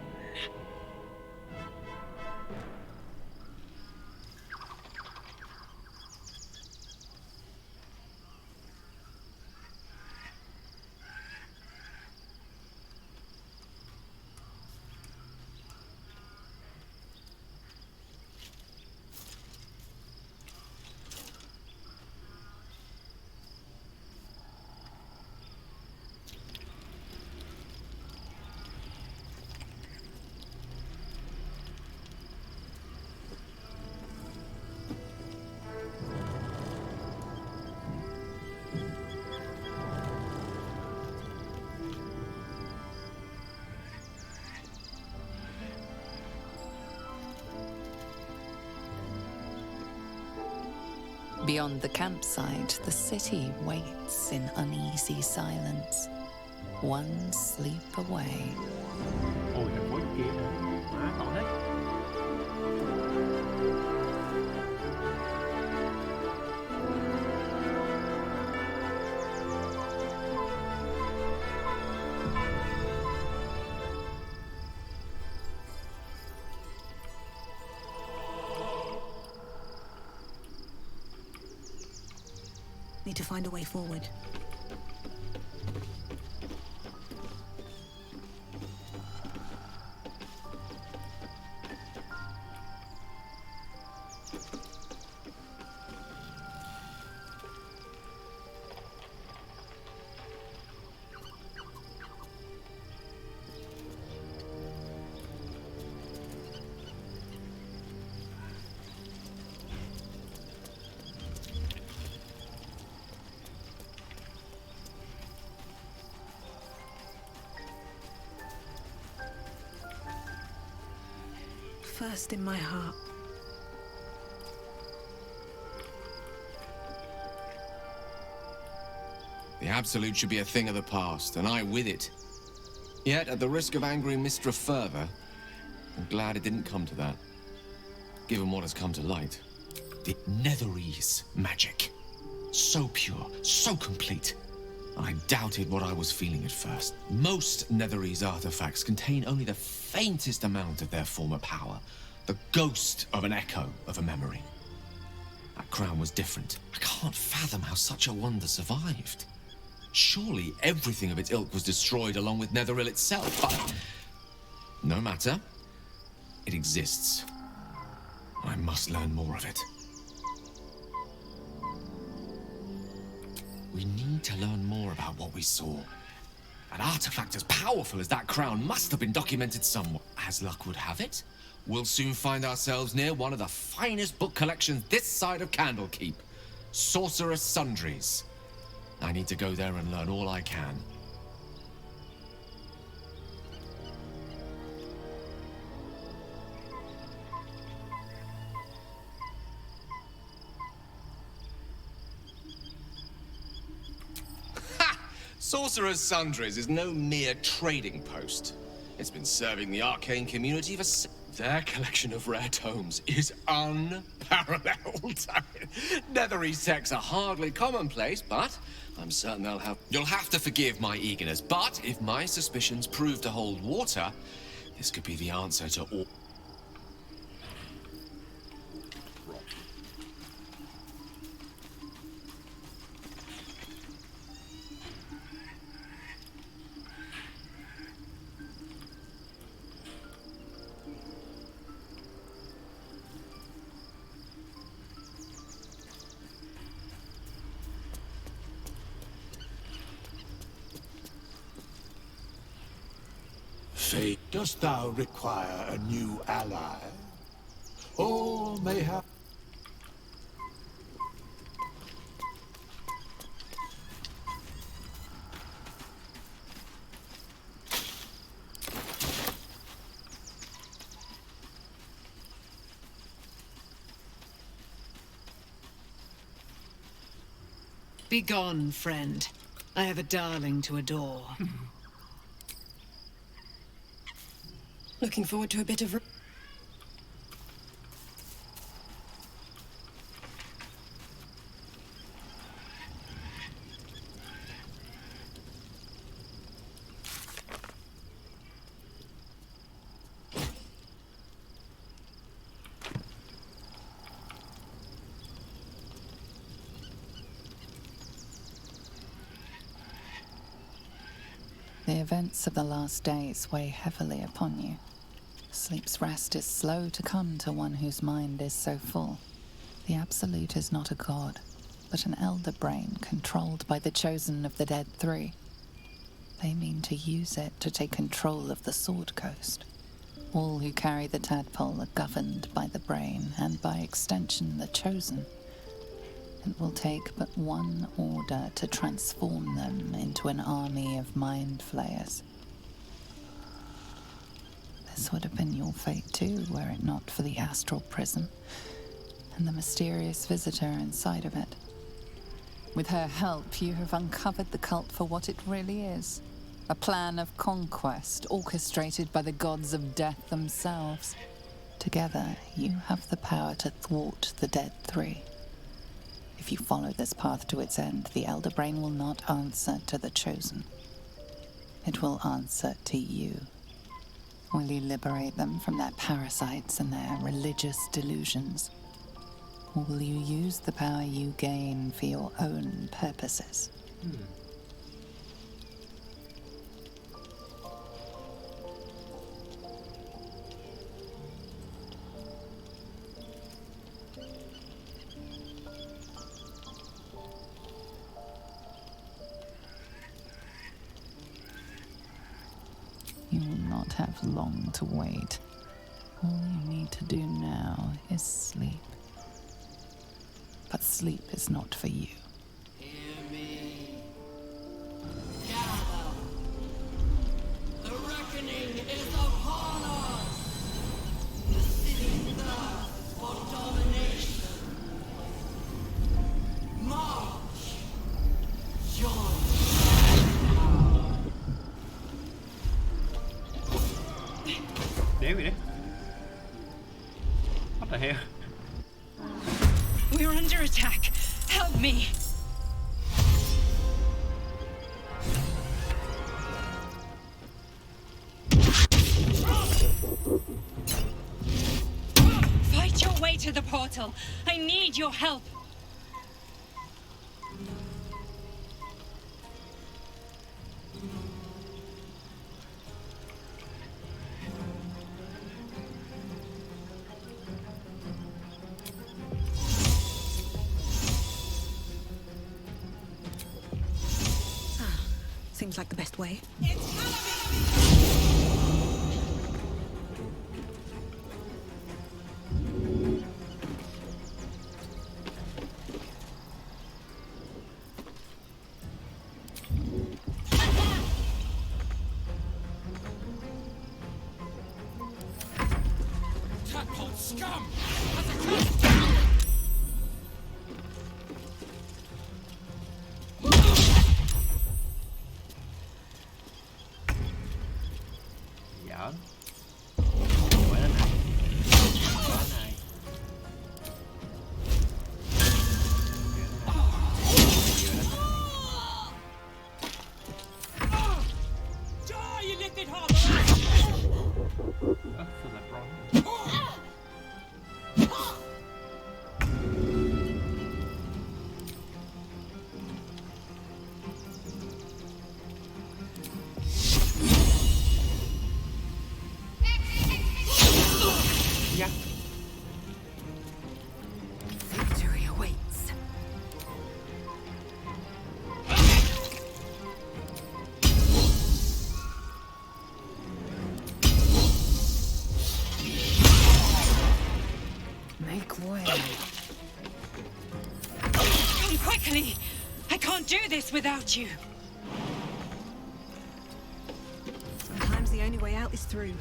Beyond the campsite, the city waits in uneasy silence, one sleep away. Ôi thành phố kia hả? Má to đấy. Need to find a way forward. First in my heart. The Absolute should be a thing of the past, and I with it. Yet, at the risk of angering Mystra further, I'm glad it didn't come to that. Given what has come to light. The Netherese magic. So pure, so complete. I doubted what I was feeling at first. Most Netherese artifacts contain only the faintest amount of their former power. The ghost of an echo of a memory. That crown was different. I can't fathom how such a wonder survived. Surely everything of its ilk was destroyed along with Netheril itself, but... no matter. It exists. I must learn more of it. We need to learn more about what we saw. An artifact as powerful as that crown must have been documented somewhere. As luck would have it, we'll soon find ourselves near one of the finest book collections this side of Candlekeep. Sorcerer's Sundries. I need to go there and learn all I can. Sorcerer's Sundries is no mere trading post. It's been serving the arcane community for their collection of rare tomes is unparalleled. Netherese texts are hardly commonplace, but I'm certain they'll have... You'll have to forgive my eagerness, but if my suspicions prove to hold water, this could be the answer to all... Fate, dost thou require a new ally? Or mayhap... Begone, friend. I have a darling to adore. Looking forward to a bit of... The events of the last days weigh heavily upon you. Sleep's rest is slow to come to one whose mind is so full. The Absolute is not a god, but an elder brain controlled by the chosen of the Dead Three. They mean to use it to take control of the Sword Coast. All who carry the tadpole are governed by the brain, and by extension the chosen. It will take but one order to transform them into an army of mind flayers. This would have been your fate too, were it not for the astral prism, and the mysterious visitor inside of it. With her help, you have uncovered the cult for what it really is. A plan of conquest orchestrated by the gods of death themselves. Together, you have the power to thwart the Dead Three. If you follow this path to its end, the Elder Brain will not answer to the Chosen. It will answer to you. Will you liberate them from their parasites and their religious delusions? Or will you use the power you gain for your own purposes? You will not have long to wait. All you need to do now is sleep. But sleep is not for you. Hear me. Gather. The reckoning is upon us. The city thirsts for domination. March. Join. Đéo vậy đấy. What the hell? We're under attack. Help me. Fight your way to the portal. I need your help. Seems like the best way. Tadpole scum! Giỡn. Quay lên này. Quay lên này. Die, you lifted heart! Feel like wrong. Victory awaits. Make way. Come quickly. I can't do this without you. Sometimes the only way out is through.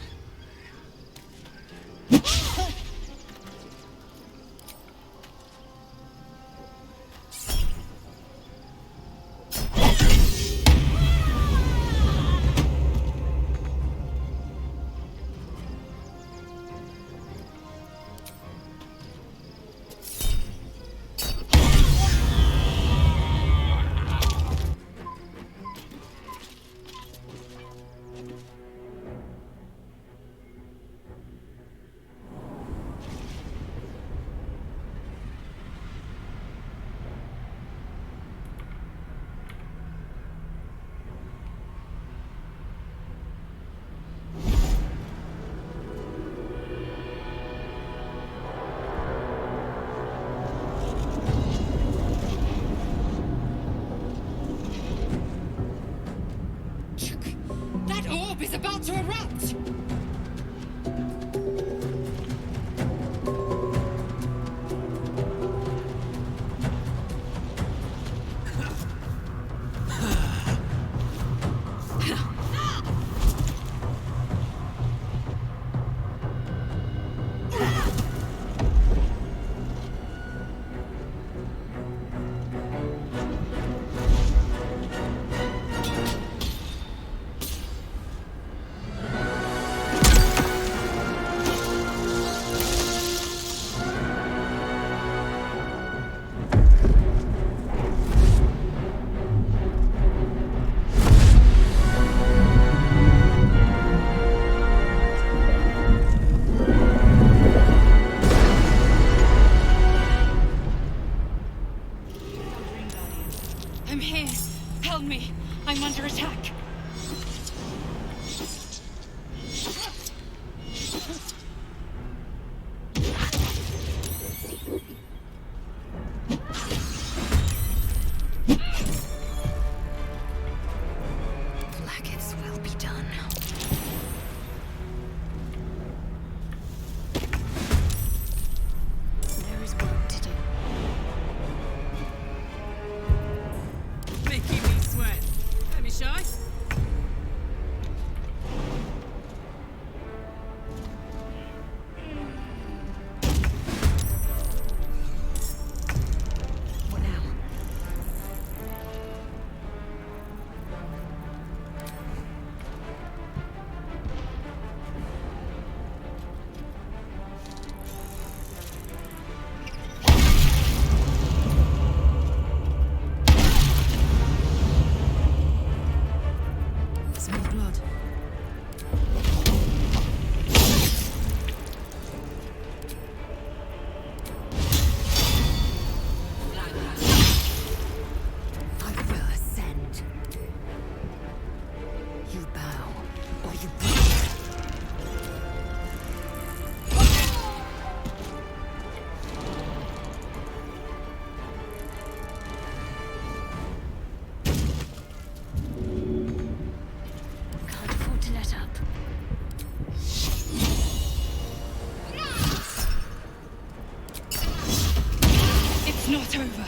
not over.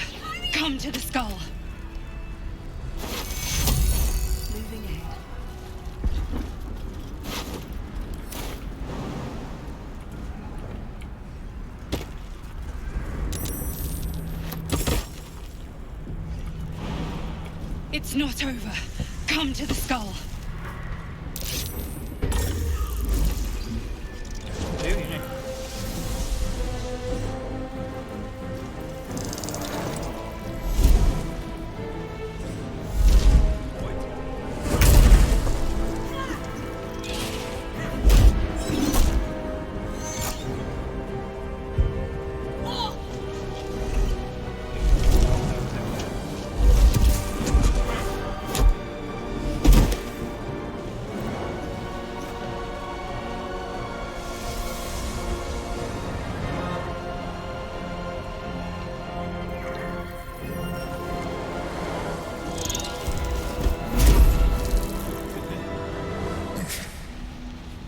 Come to the skull. Moving ahead. It's not over. Come to the skull.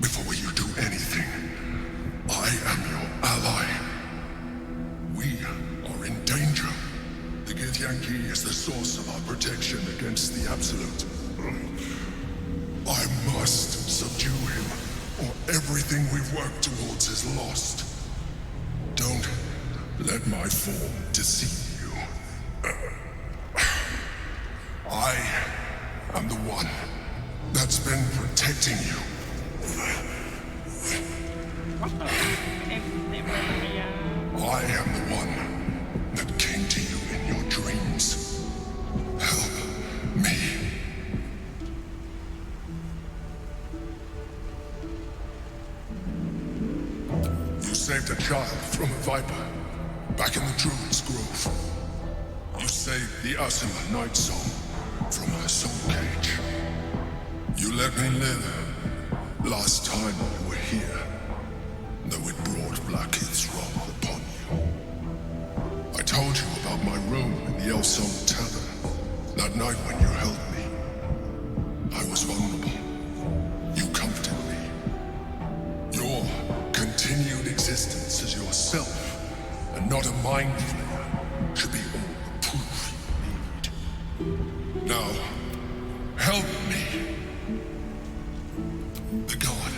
Before you do anything, I am your ally. We are in danger. The Githyanki is the source of our protection against the Absolute. I must subdue him, or everything we've worked towards is lost. Don't let my form deceive you. I am the one that's been protecting you. I am the one that came to you in your dreams. Help me. You saved a child from a viper back in the Druid's Grove. You saved the Ursula Night Song from her soul cage. You let me live last time you were here, though it brought Blackheath's wrath upon you. I told you about my room in the Elsong Tavern that night when you held me. I was vulnerable. You comforted me. Your continued existence as yourself, and not a mind flayer, should be all the proof you need. Now, help me. The god.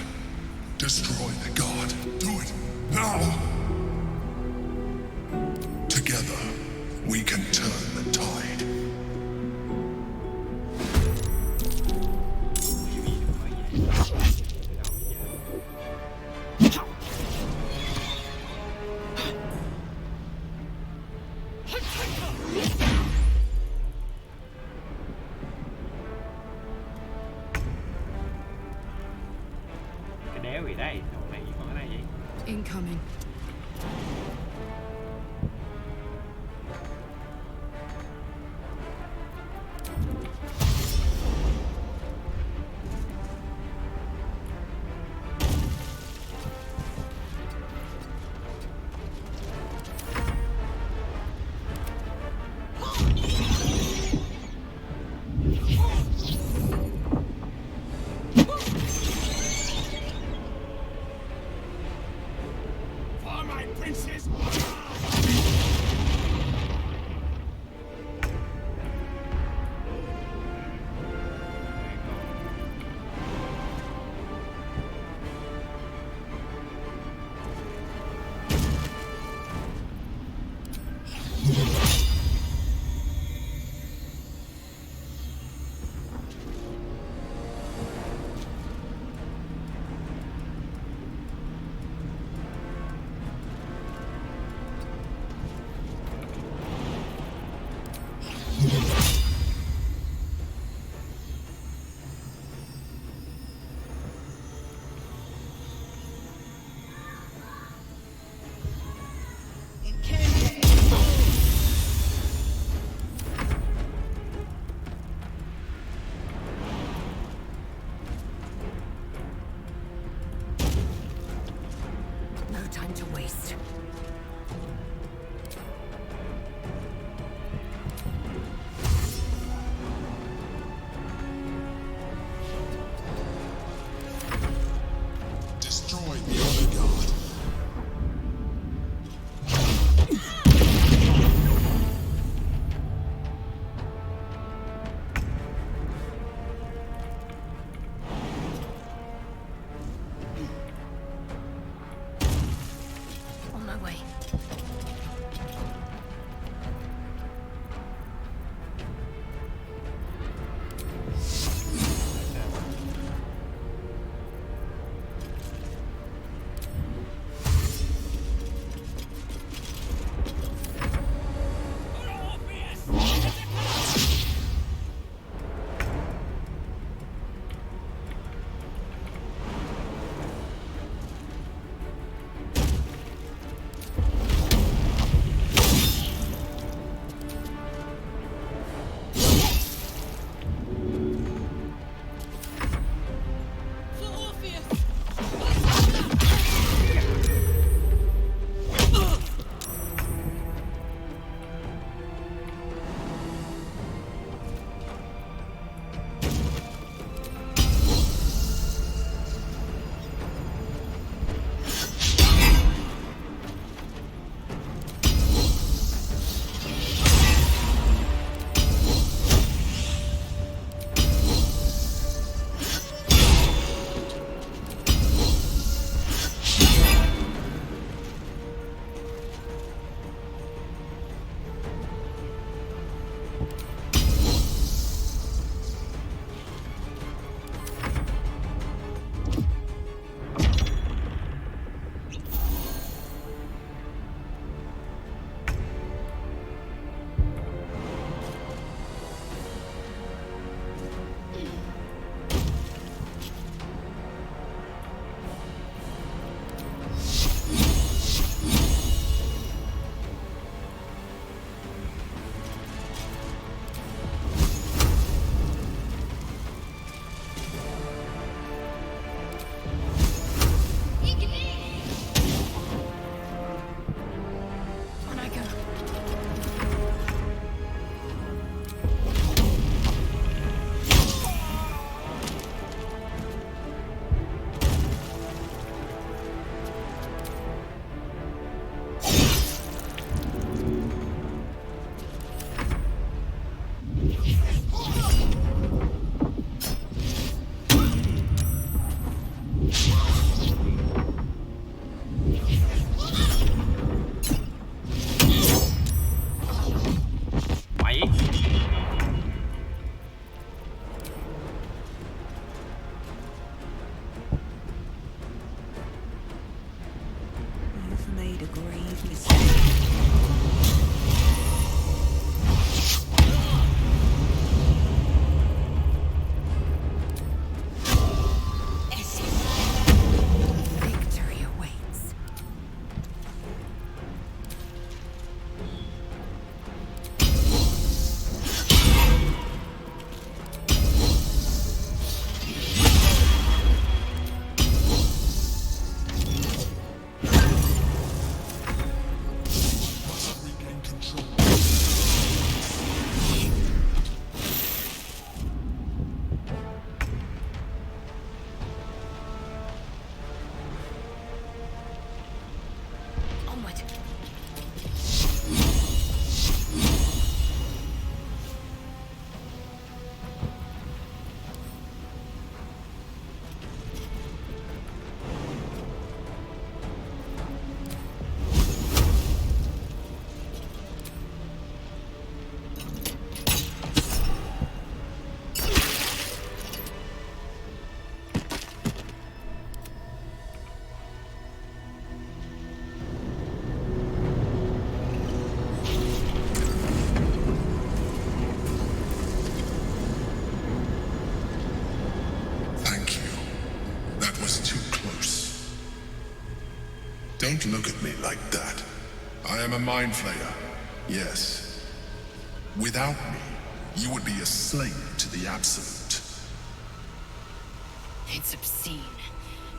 Destroy the god. Do it now. Together, we can turn the tide. Cái đéo gì đây? Chỗ này có cái này gì? Incoming. For my princess! No time to waste. Destroy the other god. of mistakes. Victory awaits. Onward. Thank you. That was too close. Don't look at me like that. I am a mind flayer. Yes. Without me, you would be a slave to the Absolute. It's obscene.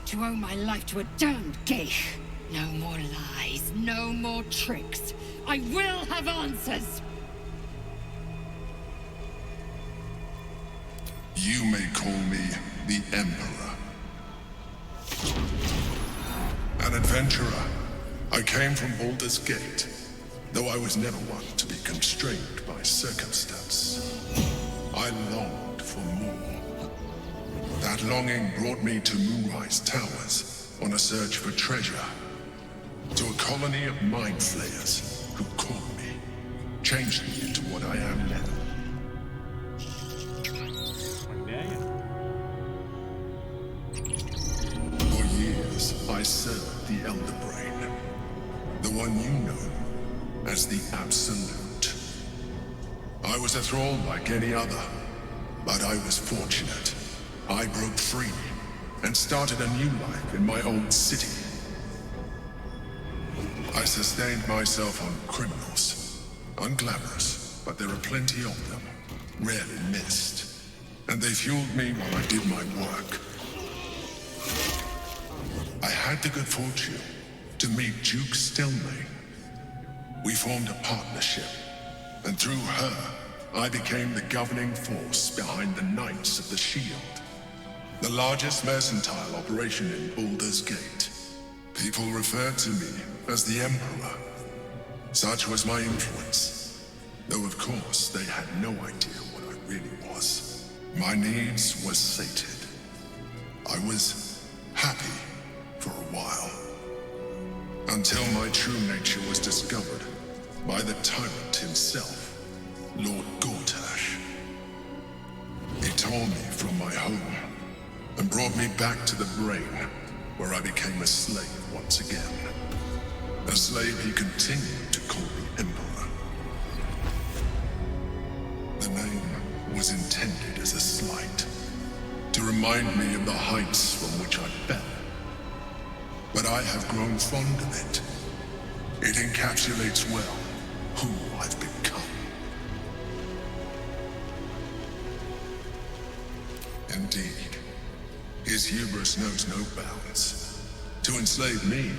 To owe my life to a damned geich. No more lies, no more tricks. I will have answers! You may call me the Emperor. An adventurer. I came from Baldur's Gate, though I was never one to be constrained by circumstance. I longed for more. That longing brought me to Moonrise Towers on a search for treasure. To a colony of mind flayers who caught me, changed me into what I am now. For years, I served the Elder Brain, the one you know as the Absolute. I was a thrall like any other, but I was fortunate. I broke free and started a new life in my own city. I sustained myself on criminals. Unglamorous, but there are plenty of them. Rarely missed. And they fueled me while I did my work. I had the good fortune to meet Duke Stelmane. We formed a partnership, and through her, I became the governing force behind the Knights of the Shield, the largest mercantile operation in Baldur's Gate. People referred to me as the Emperor. Such was my influence, though of course they had no idea what I really was. My needs were sated. I was happy for a while, until my true nature was discovered by the tyrant himself, Lord Gortash. He tore me from my home and brought me back to the Brain, where I became a slave once again. A slave he continued to call the Emperor. The name was intended as a slight, to remind me of the heights from which I fell. But I have grown fond of it. It encapsulates well who I've become. Indeed, his hubris knows no bounds. To enslave me,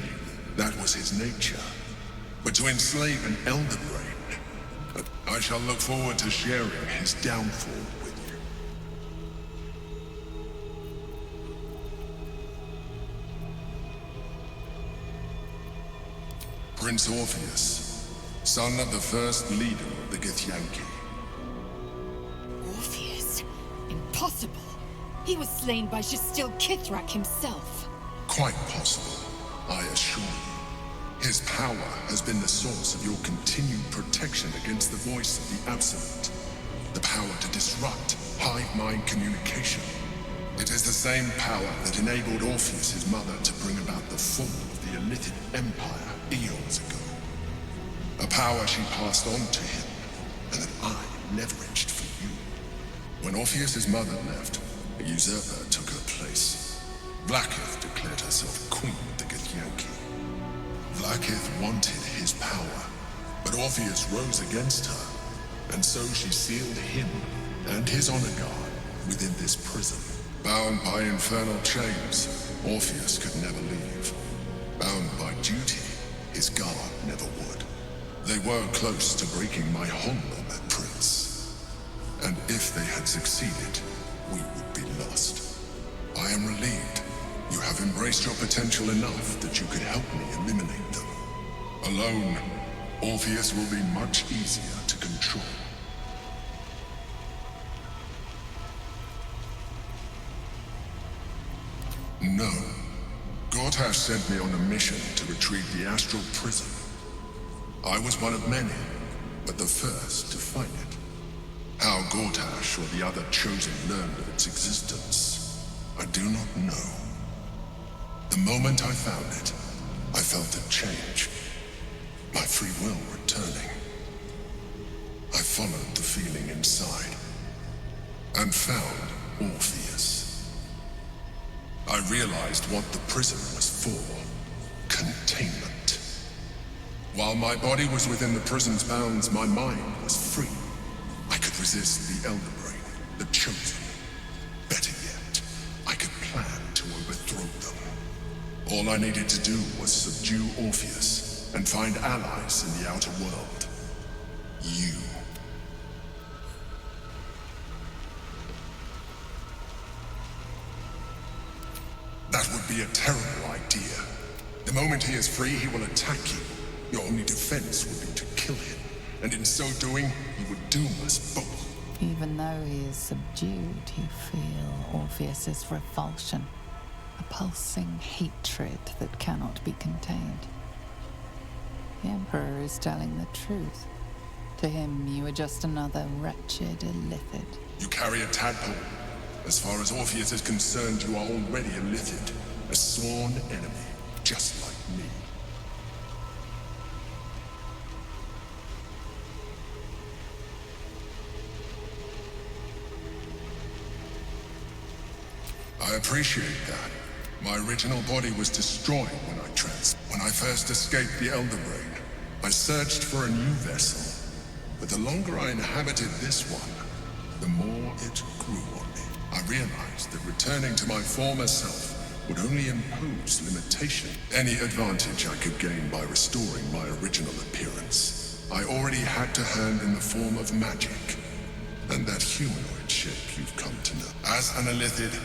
that was his nature. But to enslave an Elder Brain, I shall look forward to sharing his downfall with you. Prince Orpheus, son of the first leader of the Githyanki. Orpheus? Impossible. He was slain by Jastil Kithrak himself. Quite possible, I assure you. His power has been the source of your continued protection against the voice of the Absolute. The power to disrupt hive mind communication. It is the same power that enabled Orpheus' mother to bring about the fall of the Illithid Empire eons ago. A power she passed on to him, and that I leveraged for you. When Orpheus's mother left, a usurper took her place. Vlaakith declared herself queen of the Githyanki. Vlaakith wanted his power, but Orpheus rose against her, and so she sealed him and his honor guard within this prison. Bound by infernal chains, Orpheus could never leave. Bound by duty, his guard never would. They were close to breaking my hold on that prince. And if they had succeeded, we would be lost. I am relieved. You have embraced your potential enough that you could help me eliminate them. Alone, Orpheus will be much easier to control. No. Gortash sent me on a mission to retrieve the astral prison. I was one of many, but the first to find it. How Gortash or the other chosen learned of its existence, I do not know. The moment I found it, I felt a change. My free will returning. I followed the feeling inside, and found Orpheus. I realized what the prison was for. Containment. While my body was within the prison's bounds, my mind was free. I could resist the Elder Brain, the Chosen. Better yet, I could plan to overthrow them. All I needed to do was subdue Orpheus and find allies in the outer world. You. That would be a terrible idea. The moment he is free, he will attack you. Your only defense would be to kill him. And in so doing, he would doom us both. Even though he is subdued, you feel Orpheus's revulsion. A pulsing hatred that cannot be contained. The Emperor is telling the truth. To him, you are just another wretched illithid. You carry a tadpole. As far as Orpheus is concerned, you are already a illithid. A sworn enemy, just like me. I appreciate that. My original body was destroyed when I first escaped the Elder Brain. I searched for a new vessel, but the longer I inhabited this one, the more it grew on me. I realized that returning to my former self would only impose limitation. Any advantage I could gain by restoring my original appearance, I already had to hand in the form of magic, and that humanoid shape you've come to know. As an illithid,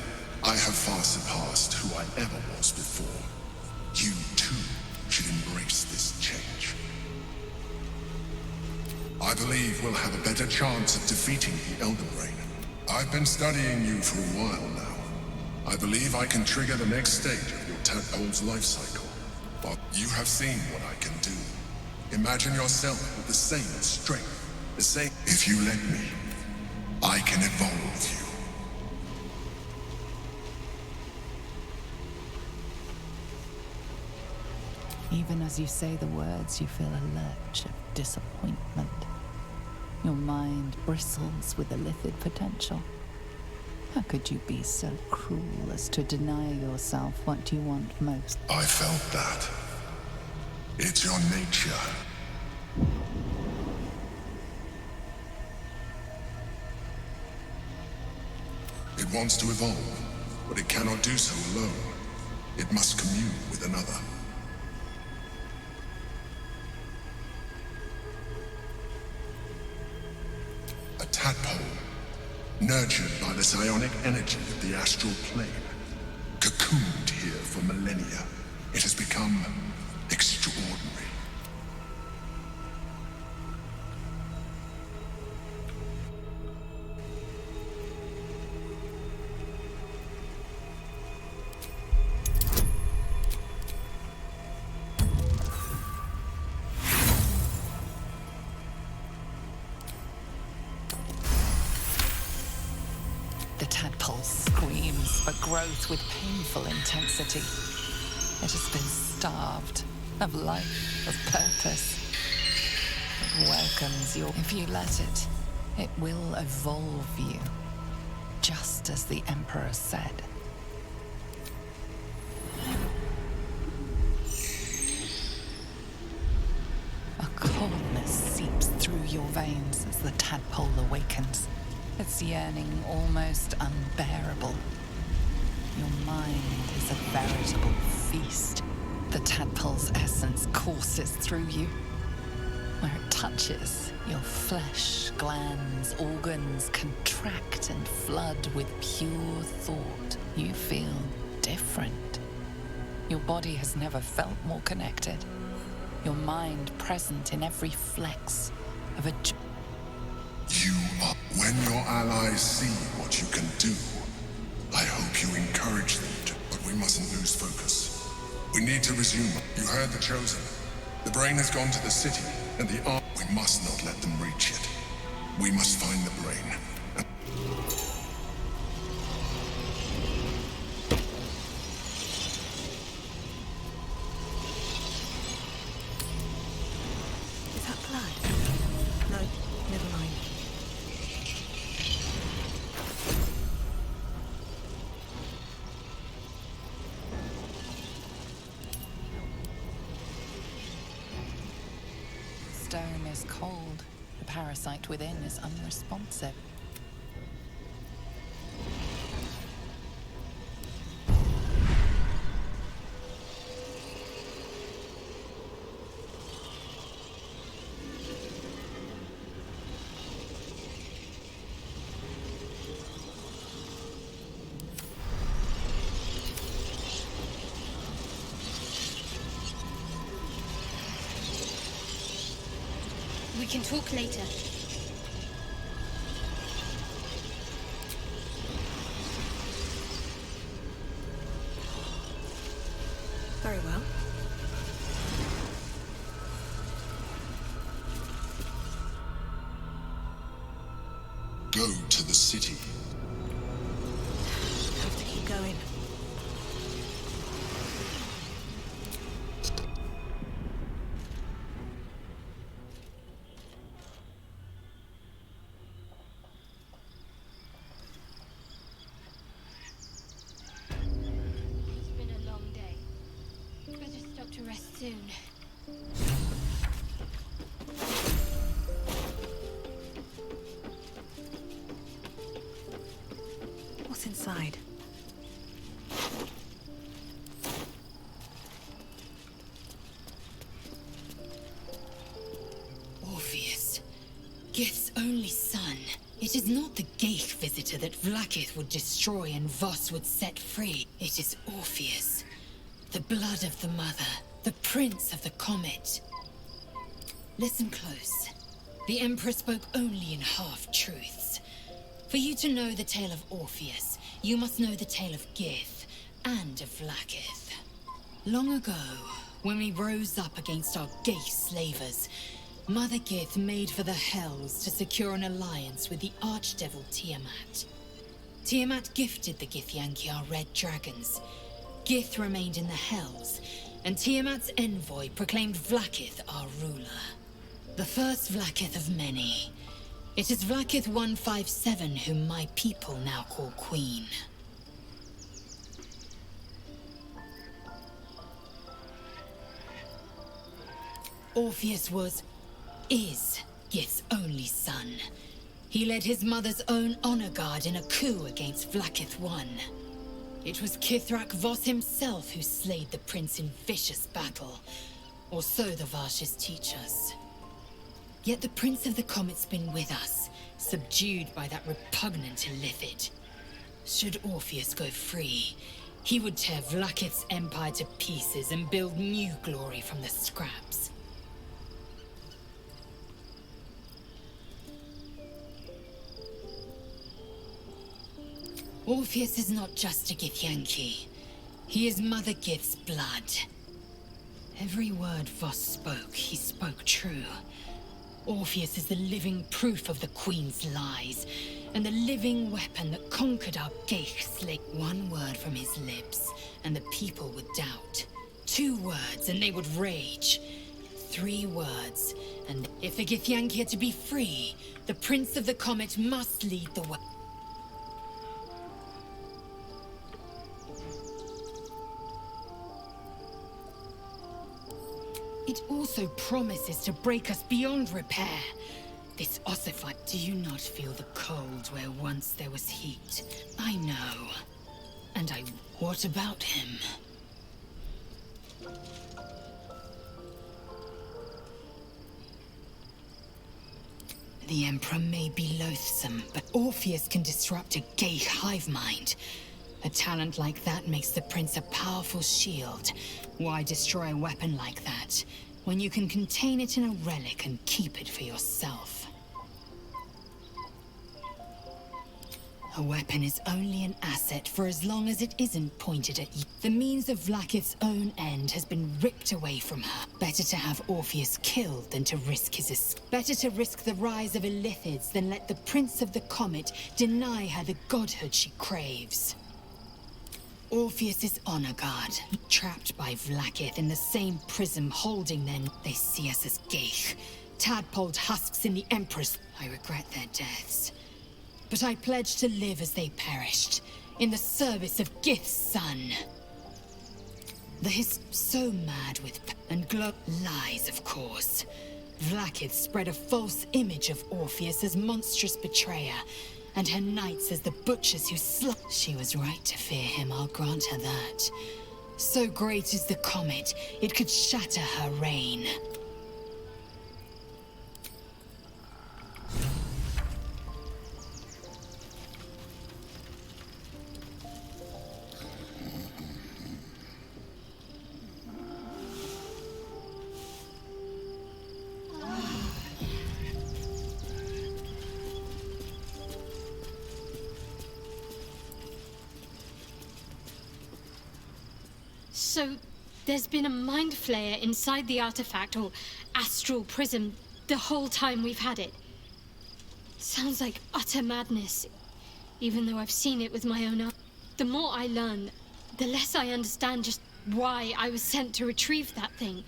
I have far surpassed who I ever was before. You, too, should embrace this change. I believe we'll have a better chance of defeating the Elder Brain. I've been studying you for a while now. I believe I can trigger the next stage of your tadpole's life cycle. But you have seen what I can do. Imagine yourself with the same strength, the same... If you let me, I can evolve you. Even as you say the words, you feel a lurch of disappointment. Your mind bristles with illithid potential. How could you be so cruel as to deny yourself what you want most? I felt that. It's your nature. It wants to evolve, but it cannot do so alone. It must commune with another. A tadpole, nurtured by the psionic energy of the astral plane, cocooned here for millennia. It has become extraordinary. The tadpole screams for growth with painful intensity. It has been starved of life, of purpose. welcomes you. If you let it, it will evolve you, just as the Emperor said. A coldness seeps through your veins as the tadpole awakens, its yearning almost unbearable. Your mind is a veritable feast. The tadpole's essence courses through you. Where it touches, your flesh, glands, organs contract and flood with pure thought. You feel different. Your body has never felt more connected. Your mind present in every flex of a... You are... When your allies see what you can do, I hope you encourage them to... But we mustn't lose focus. We need to resume. You heard the Chosen. The brain has gone to the city, and the arm... We must not let them reach it. We must find the brain. Is that blood? No, never mind. Stone is cold. The parasite within is unresponsive. We can talk later. Very well. Go to the city. Have to keep going. It's been a long day. Better stop to rest soon. What's inside? Orpheus, Gith's only son. It is not the Geich visitor that Vlaakith would destroy and Voss would set free. It is Orpheus, the blood of the mother, the prince of the comet. Listen close. The Emperor spoke only in half-truths. For you to know the tale of Orpheus, you must know the tale of Gith and of Vlaakith. Long ago, when we rose up against our Geich slavers, Mother Gith made for the Hells to secure an alliance with the archdevil Tiamat. Tiamat gifted the Githyanki our red dragons. Gith remained in the Hells, and Tiamat's envoy proclaimed Vlaakith our ruler. The first Vlaakith of many. It is Vlaakith 157 whom my people now call Queen. Orpheus is Gith's only son. He led his mother's own honor guard in a coup against Vlaakith I. It was Kithrak Voss himself who slayed the prince in vicious battle, or so the Varshes teach us. Yet the Prince of the Comet's been with us, subdued by that repugnant Illithid. Should Orpheus go free, he would tear Vlaakith's empire to pieces and build new glory from the scraps. Orpheus is not just a Githyanki. He is Mother Gith's blood. Every word Voss spoke, he spoke true. Orpheus is the living proof of the Queen's lies, and the living weapon that conquered our Geich slave. One word from his lips, and the people would doubt. 2 words, and they would rage. 3 words, and if the Githyanki are to be free, the Prince of the Comet must lead the way. It also promises to break us beyond repair. This ossified... Do you not feel the cold where once there was heat? I know. And I... What about him? The Emperor may be loathsome, but Orpheus can disrupt a Geich hive mind. A talent like that makes the Prince a powerful shield. Why destroy a weapon like that, when you can contain it in a relic and keep it for yourself? A weapon is only an asset for as long as it isn't pointed at you. The means of Vlaakith's own end has been ripped away from her. Better to have Orpheus killed than to risk his escape. Better to risk the rise of Illithids than let the Prince of the Comet deny her the godhood she craves. Orpheus is honor guard, trapped by Vlaakith in the same prism holding them. They see us as Geich, tadpoled husks in the Emperor's. I regret their deaths. But I pledge to live as they perished, in the service of Gith's son. They're so mad with and lies, of course. Vlaakith spread a false image of Orpheus as monstrous betrayer, and her knights as the butchers who She was right to fear him, I'll grant her that. So great is the comet, it could shatter her reign. So, there's been a mind flayer inside the artifact, or astral prism, the whole time we've had it. Sounds like utter madness, even though I've seen it with my own eyes. The more I learn, the less I understand just why I was sent to retrieve that thing.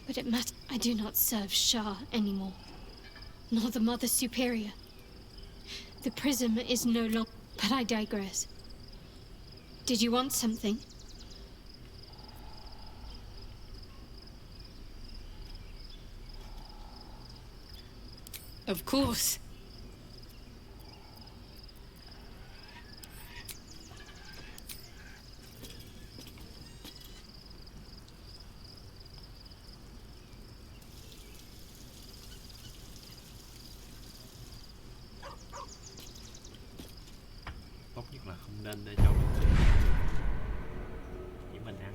But it matters. I do not serve Shah anymore, nor the Mother Superior. The prism is no longer... But I digress. Did you want something? Of course. Tốt nhất là không nên để cho mình chỉ mình ăn.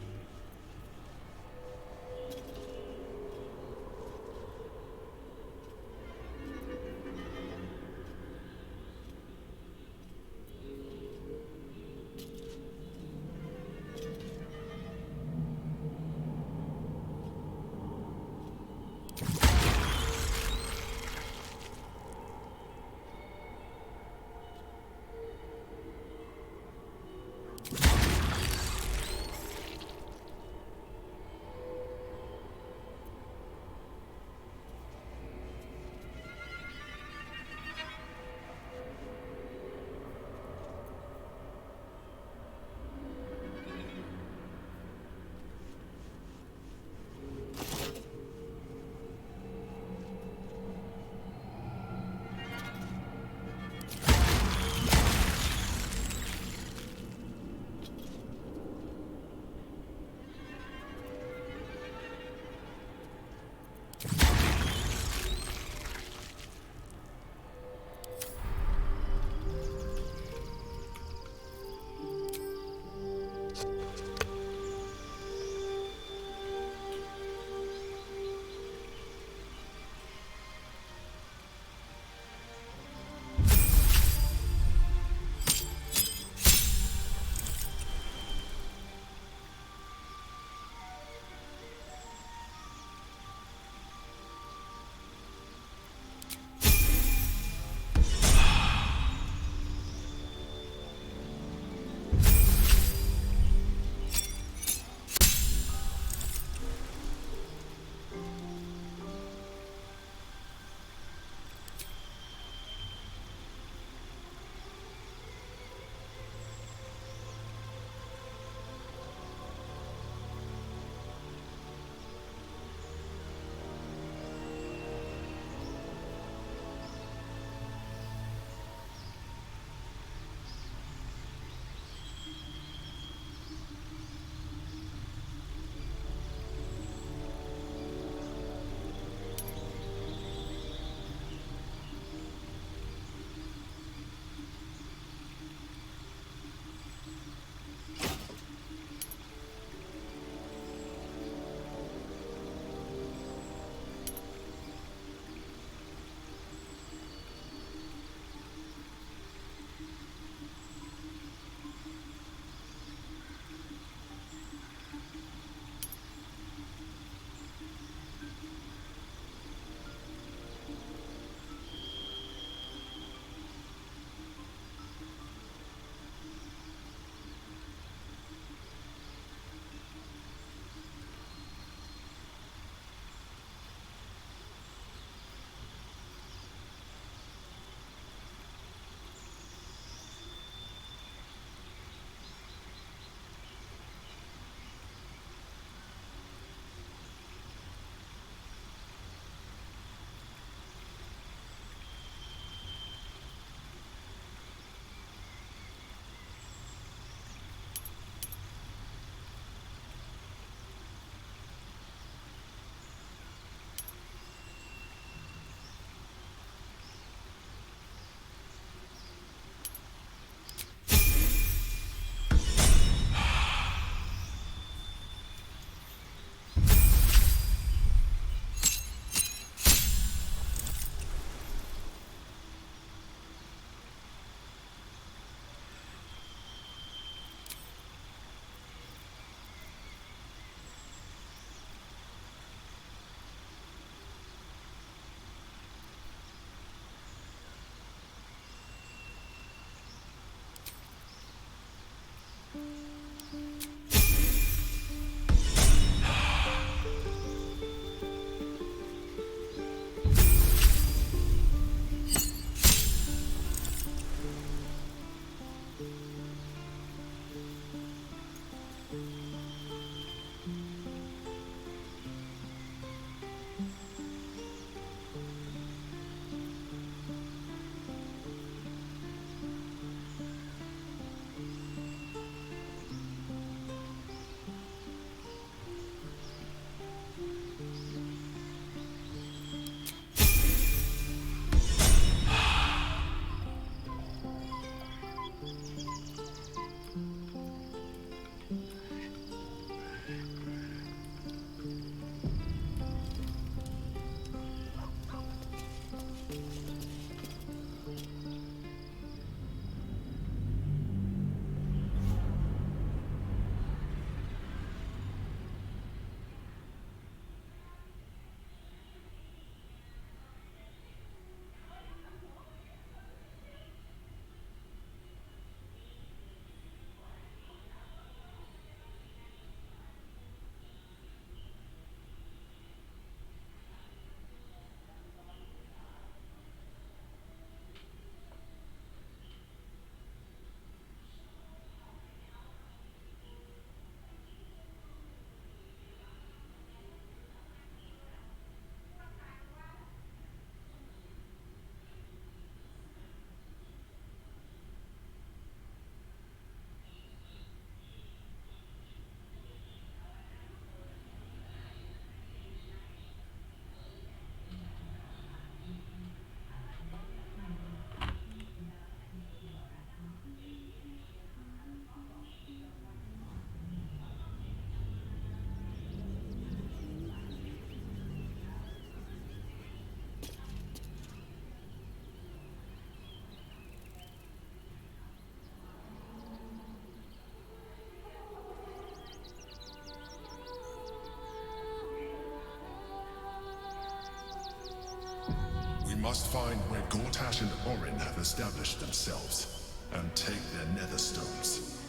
must find where Gortash and Orin have established themselves, and take their nether stones.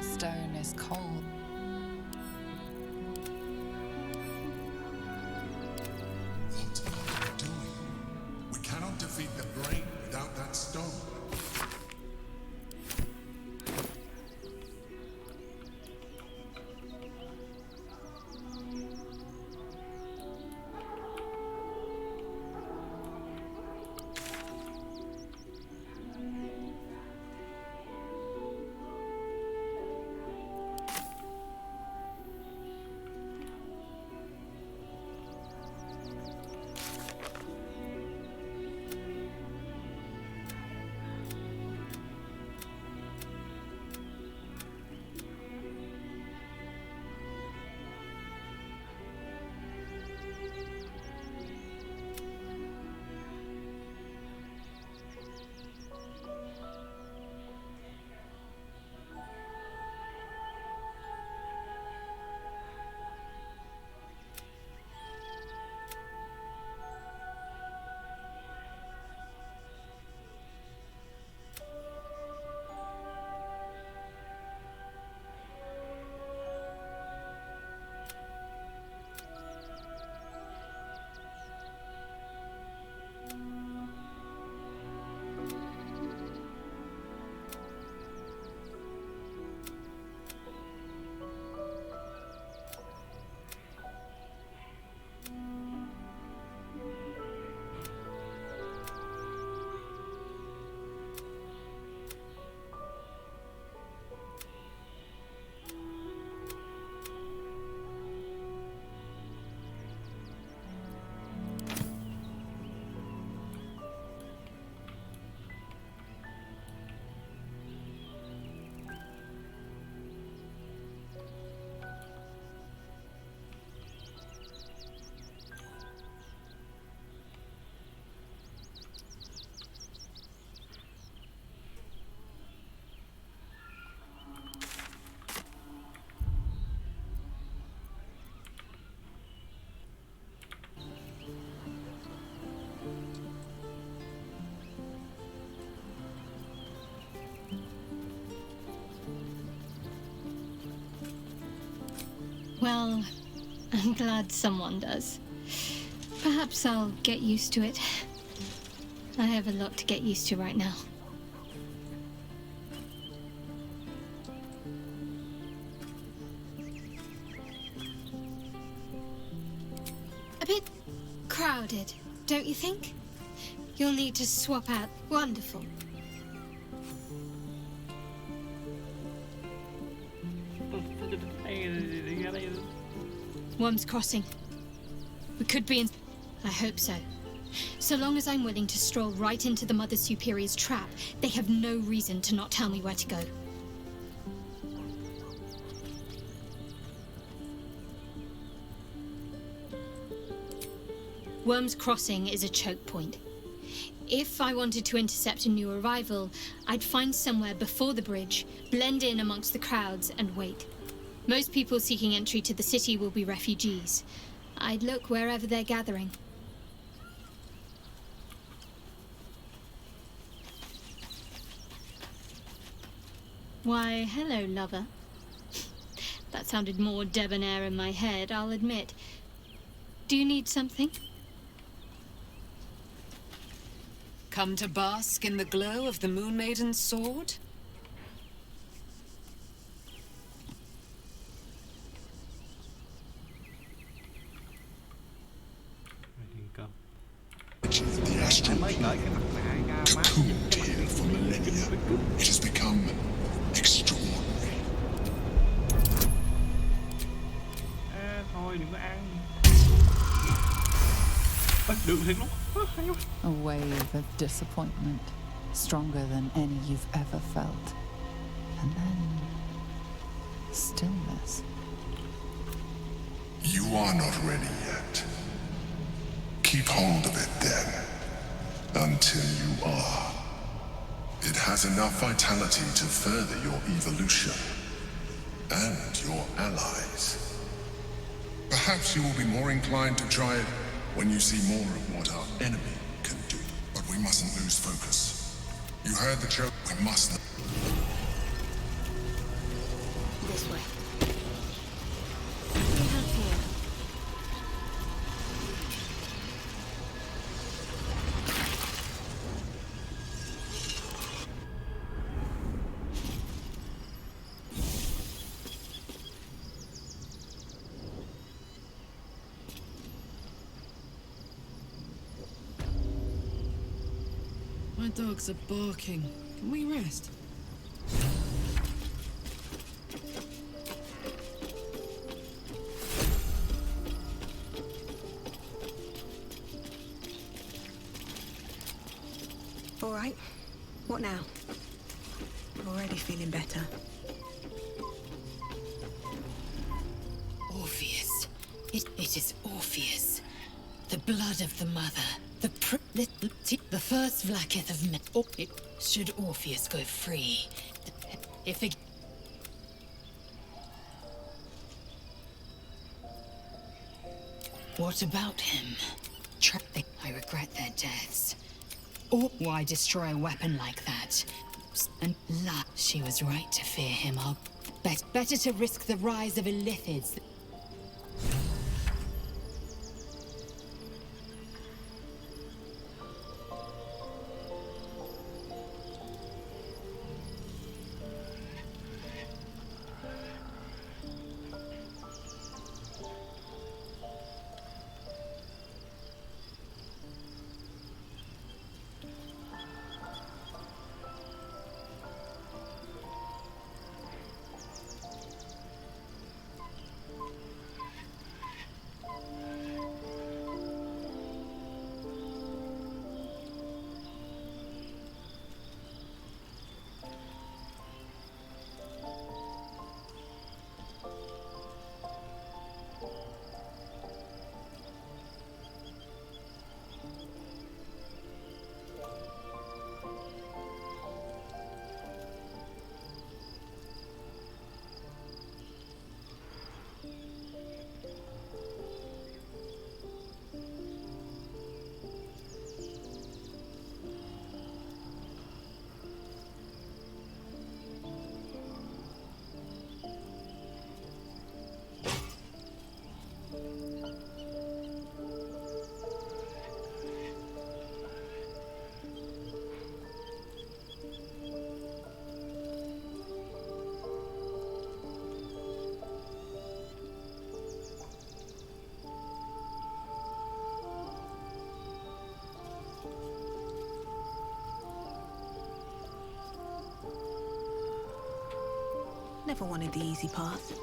Stone is cold. What are we doing? We cannot defeat the brain without that stone. Well, I'm glad someone does. Perhaps I'll get used to it. I have a lot to get used to right now. A bit crowded, don't you think? You'll need to swap out. Wonderful. Worm's Crossing. We could be in... I hope so. So long as I'm willing to stroll right into the Mother Superior's trap, they have no reason to not tell me where to go. Worm's Crossing is a choke point. If I wanted to intercept a new arrival, I'd find somewhere before the bridge, blend in amongst the crowds, and wait. Most people seeking entry to the city will be refugees. I'd look wherever they're gathering. Why, hello, lover. That sounded more debonair in my head, I'll admit. Do you need something? Come to bask in the glow of the Moon Maiden's sword? The astral plane, cocooned here for millennia, it has become extraordinary. Thôi đừng có ăn. Được thiệt luôn. A wave of disappointment, stronger than any you've ever felt. And then... stillness. You are not ready yet. Keep hold of it then, until you are. It has enough vitality to further your evolution. And your allies. Perhaps you will be more inclined to try it when you see more of what our enemy can do. But we mustn't lose focus. You heard the joke. We must not. This way. What do we have here? My dogs are barking. Can we rest? All right. What now? Already feeling better. Orpheus. It is Orpheus. The blood of the mother. The first Vlakith of men. Should Orpheus go free? If it... What about him? I regret their deaths. Or why destroy a weapon like that? And she was right to fear him. Better to risk the rise of Illithids. Never wanted the easy path.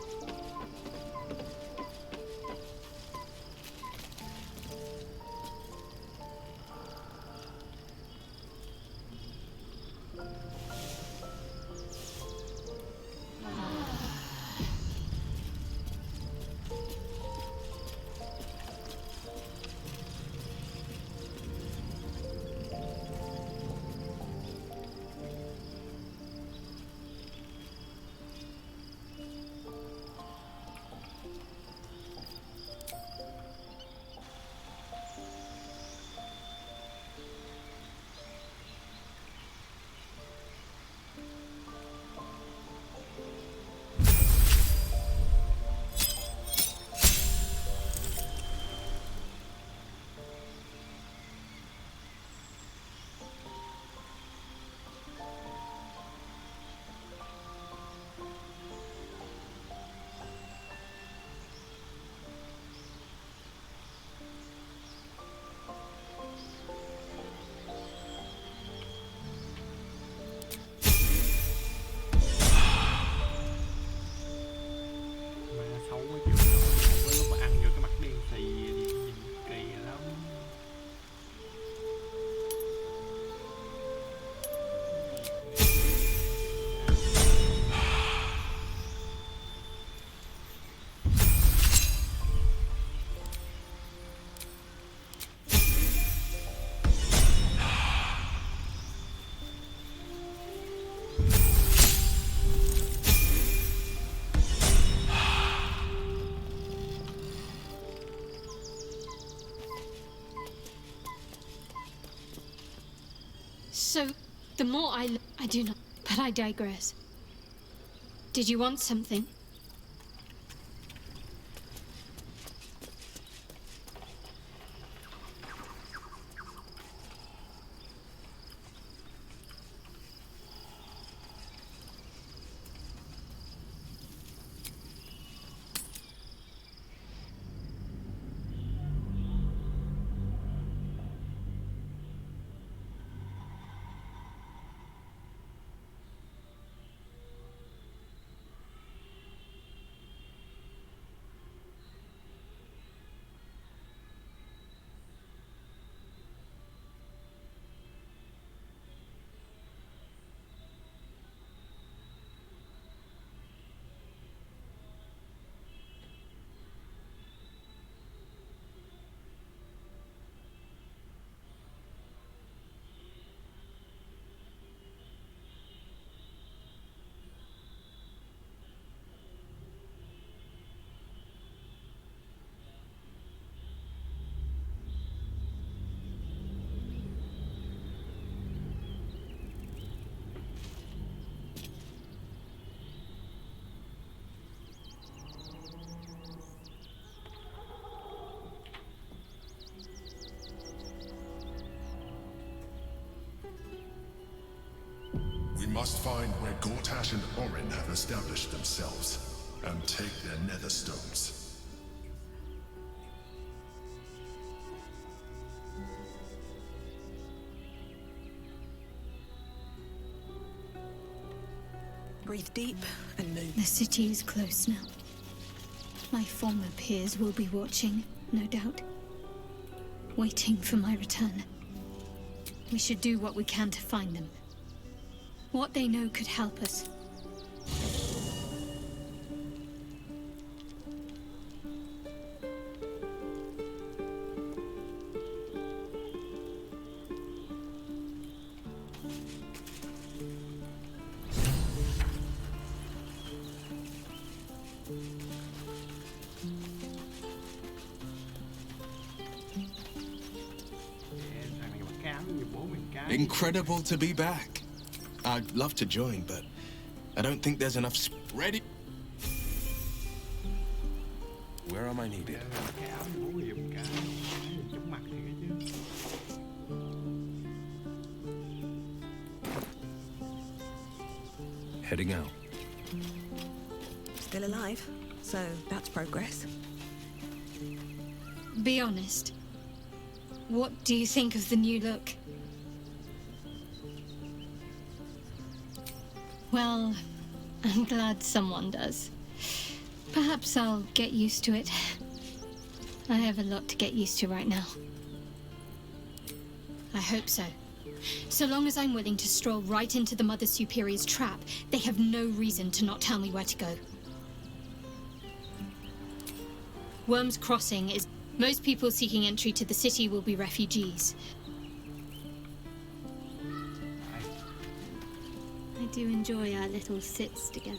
So, the more I do not, but I digress. Did you want something? We must find where Gortash and Orin have established themselves, and take their nether stones. Breathe deep and move. The city is close now. My former peers will be watching, no doubt. Waiting for my return. We should do what we can to find them. What they know could help us. Incredible to be back. I'd love to join, but I don't think there's enough ready. Where am I needed? Heading out. Still alive, so that's progress. Be honest. What do you think of the new look? Well, I'm glad someone does. Perhaps I'll get used to it. I have a lot to get used to right now. I hope so. So long as I'm willing to stroll right into the Mother Superior's trap, they have no reason to not tell me where to go. Worm's Crossing is... Most people seeking entry to the city will be refugees. I do enjoy our little sits together.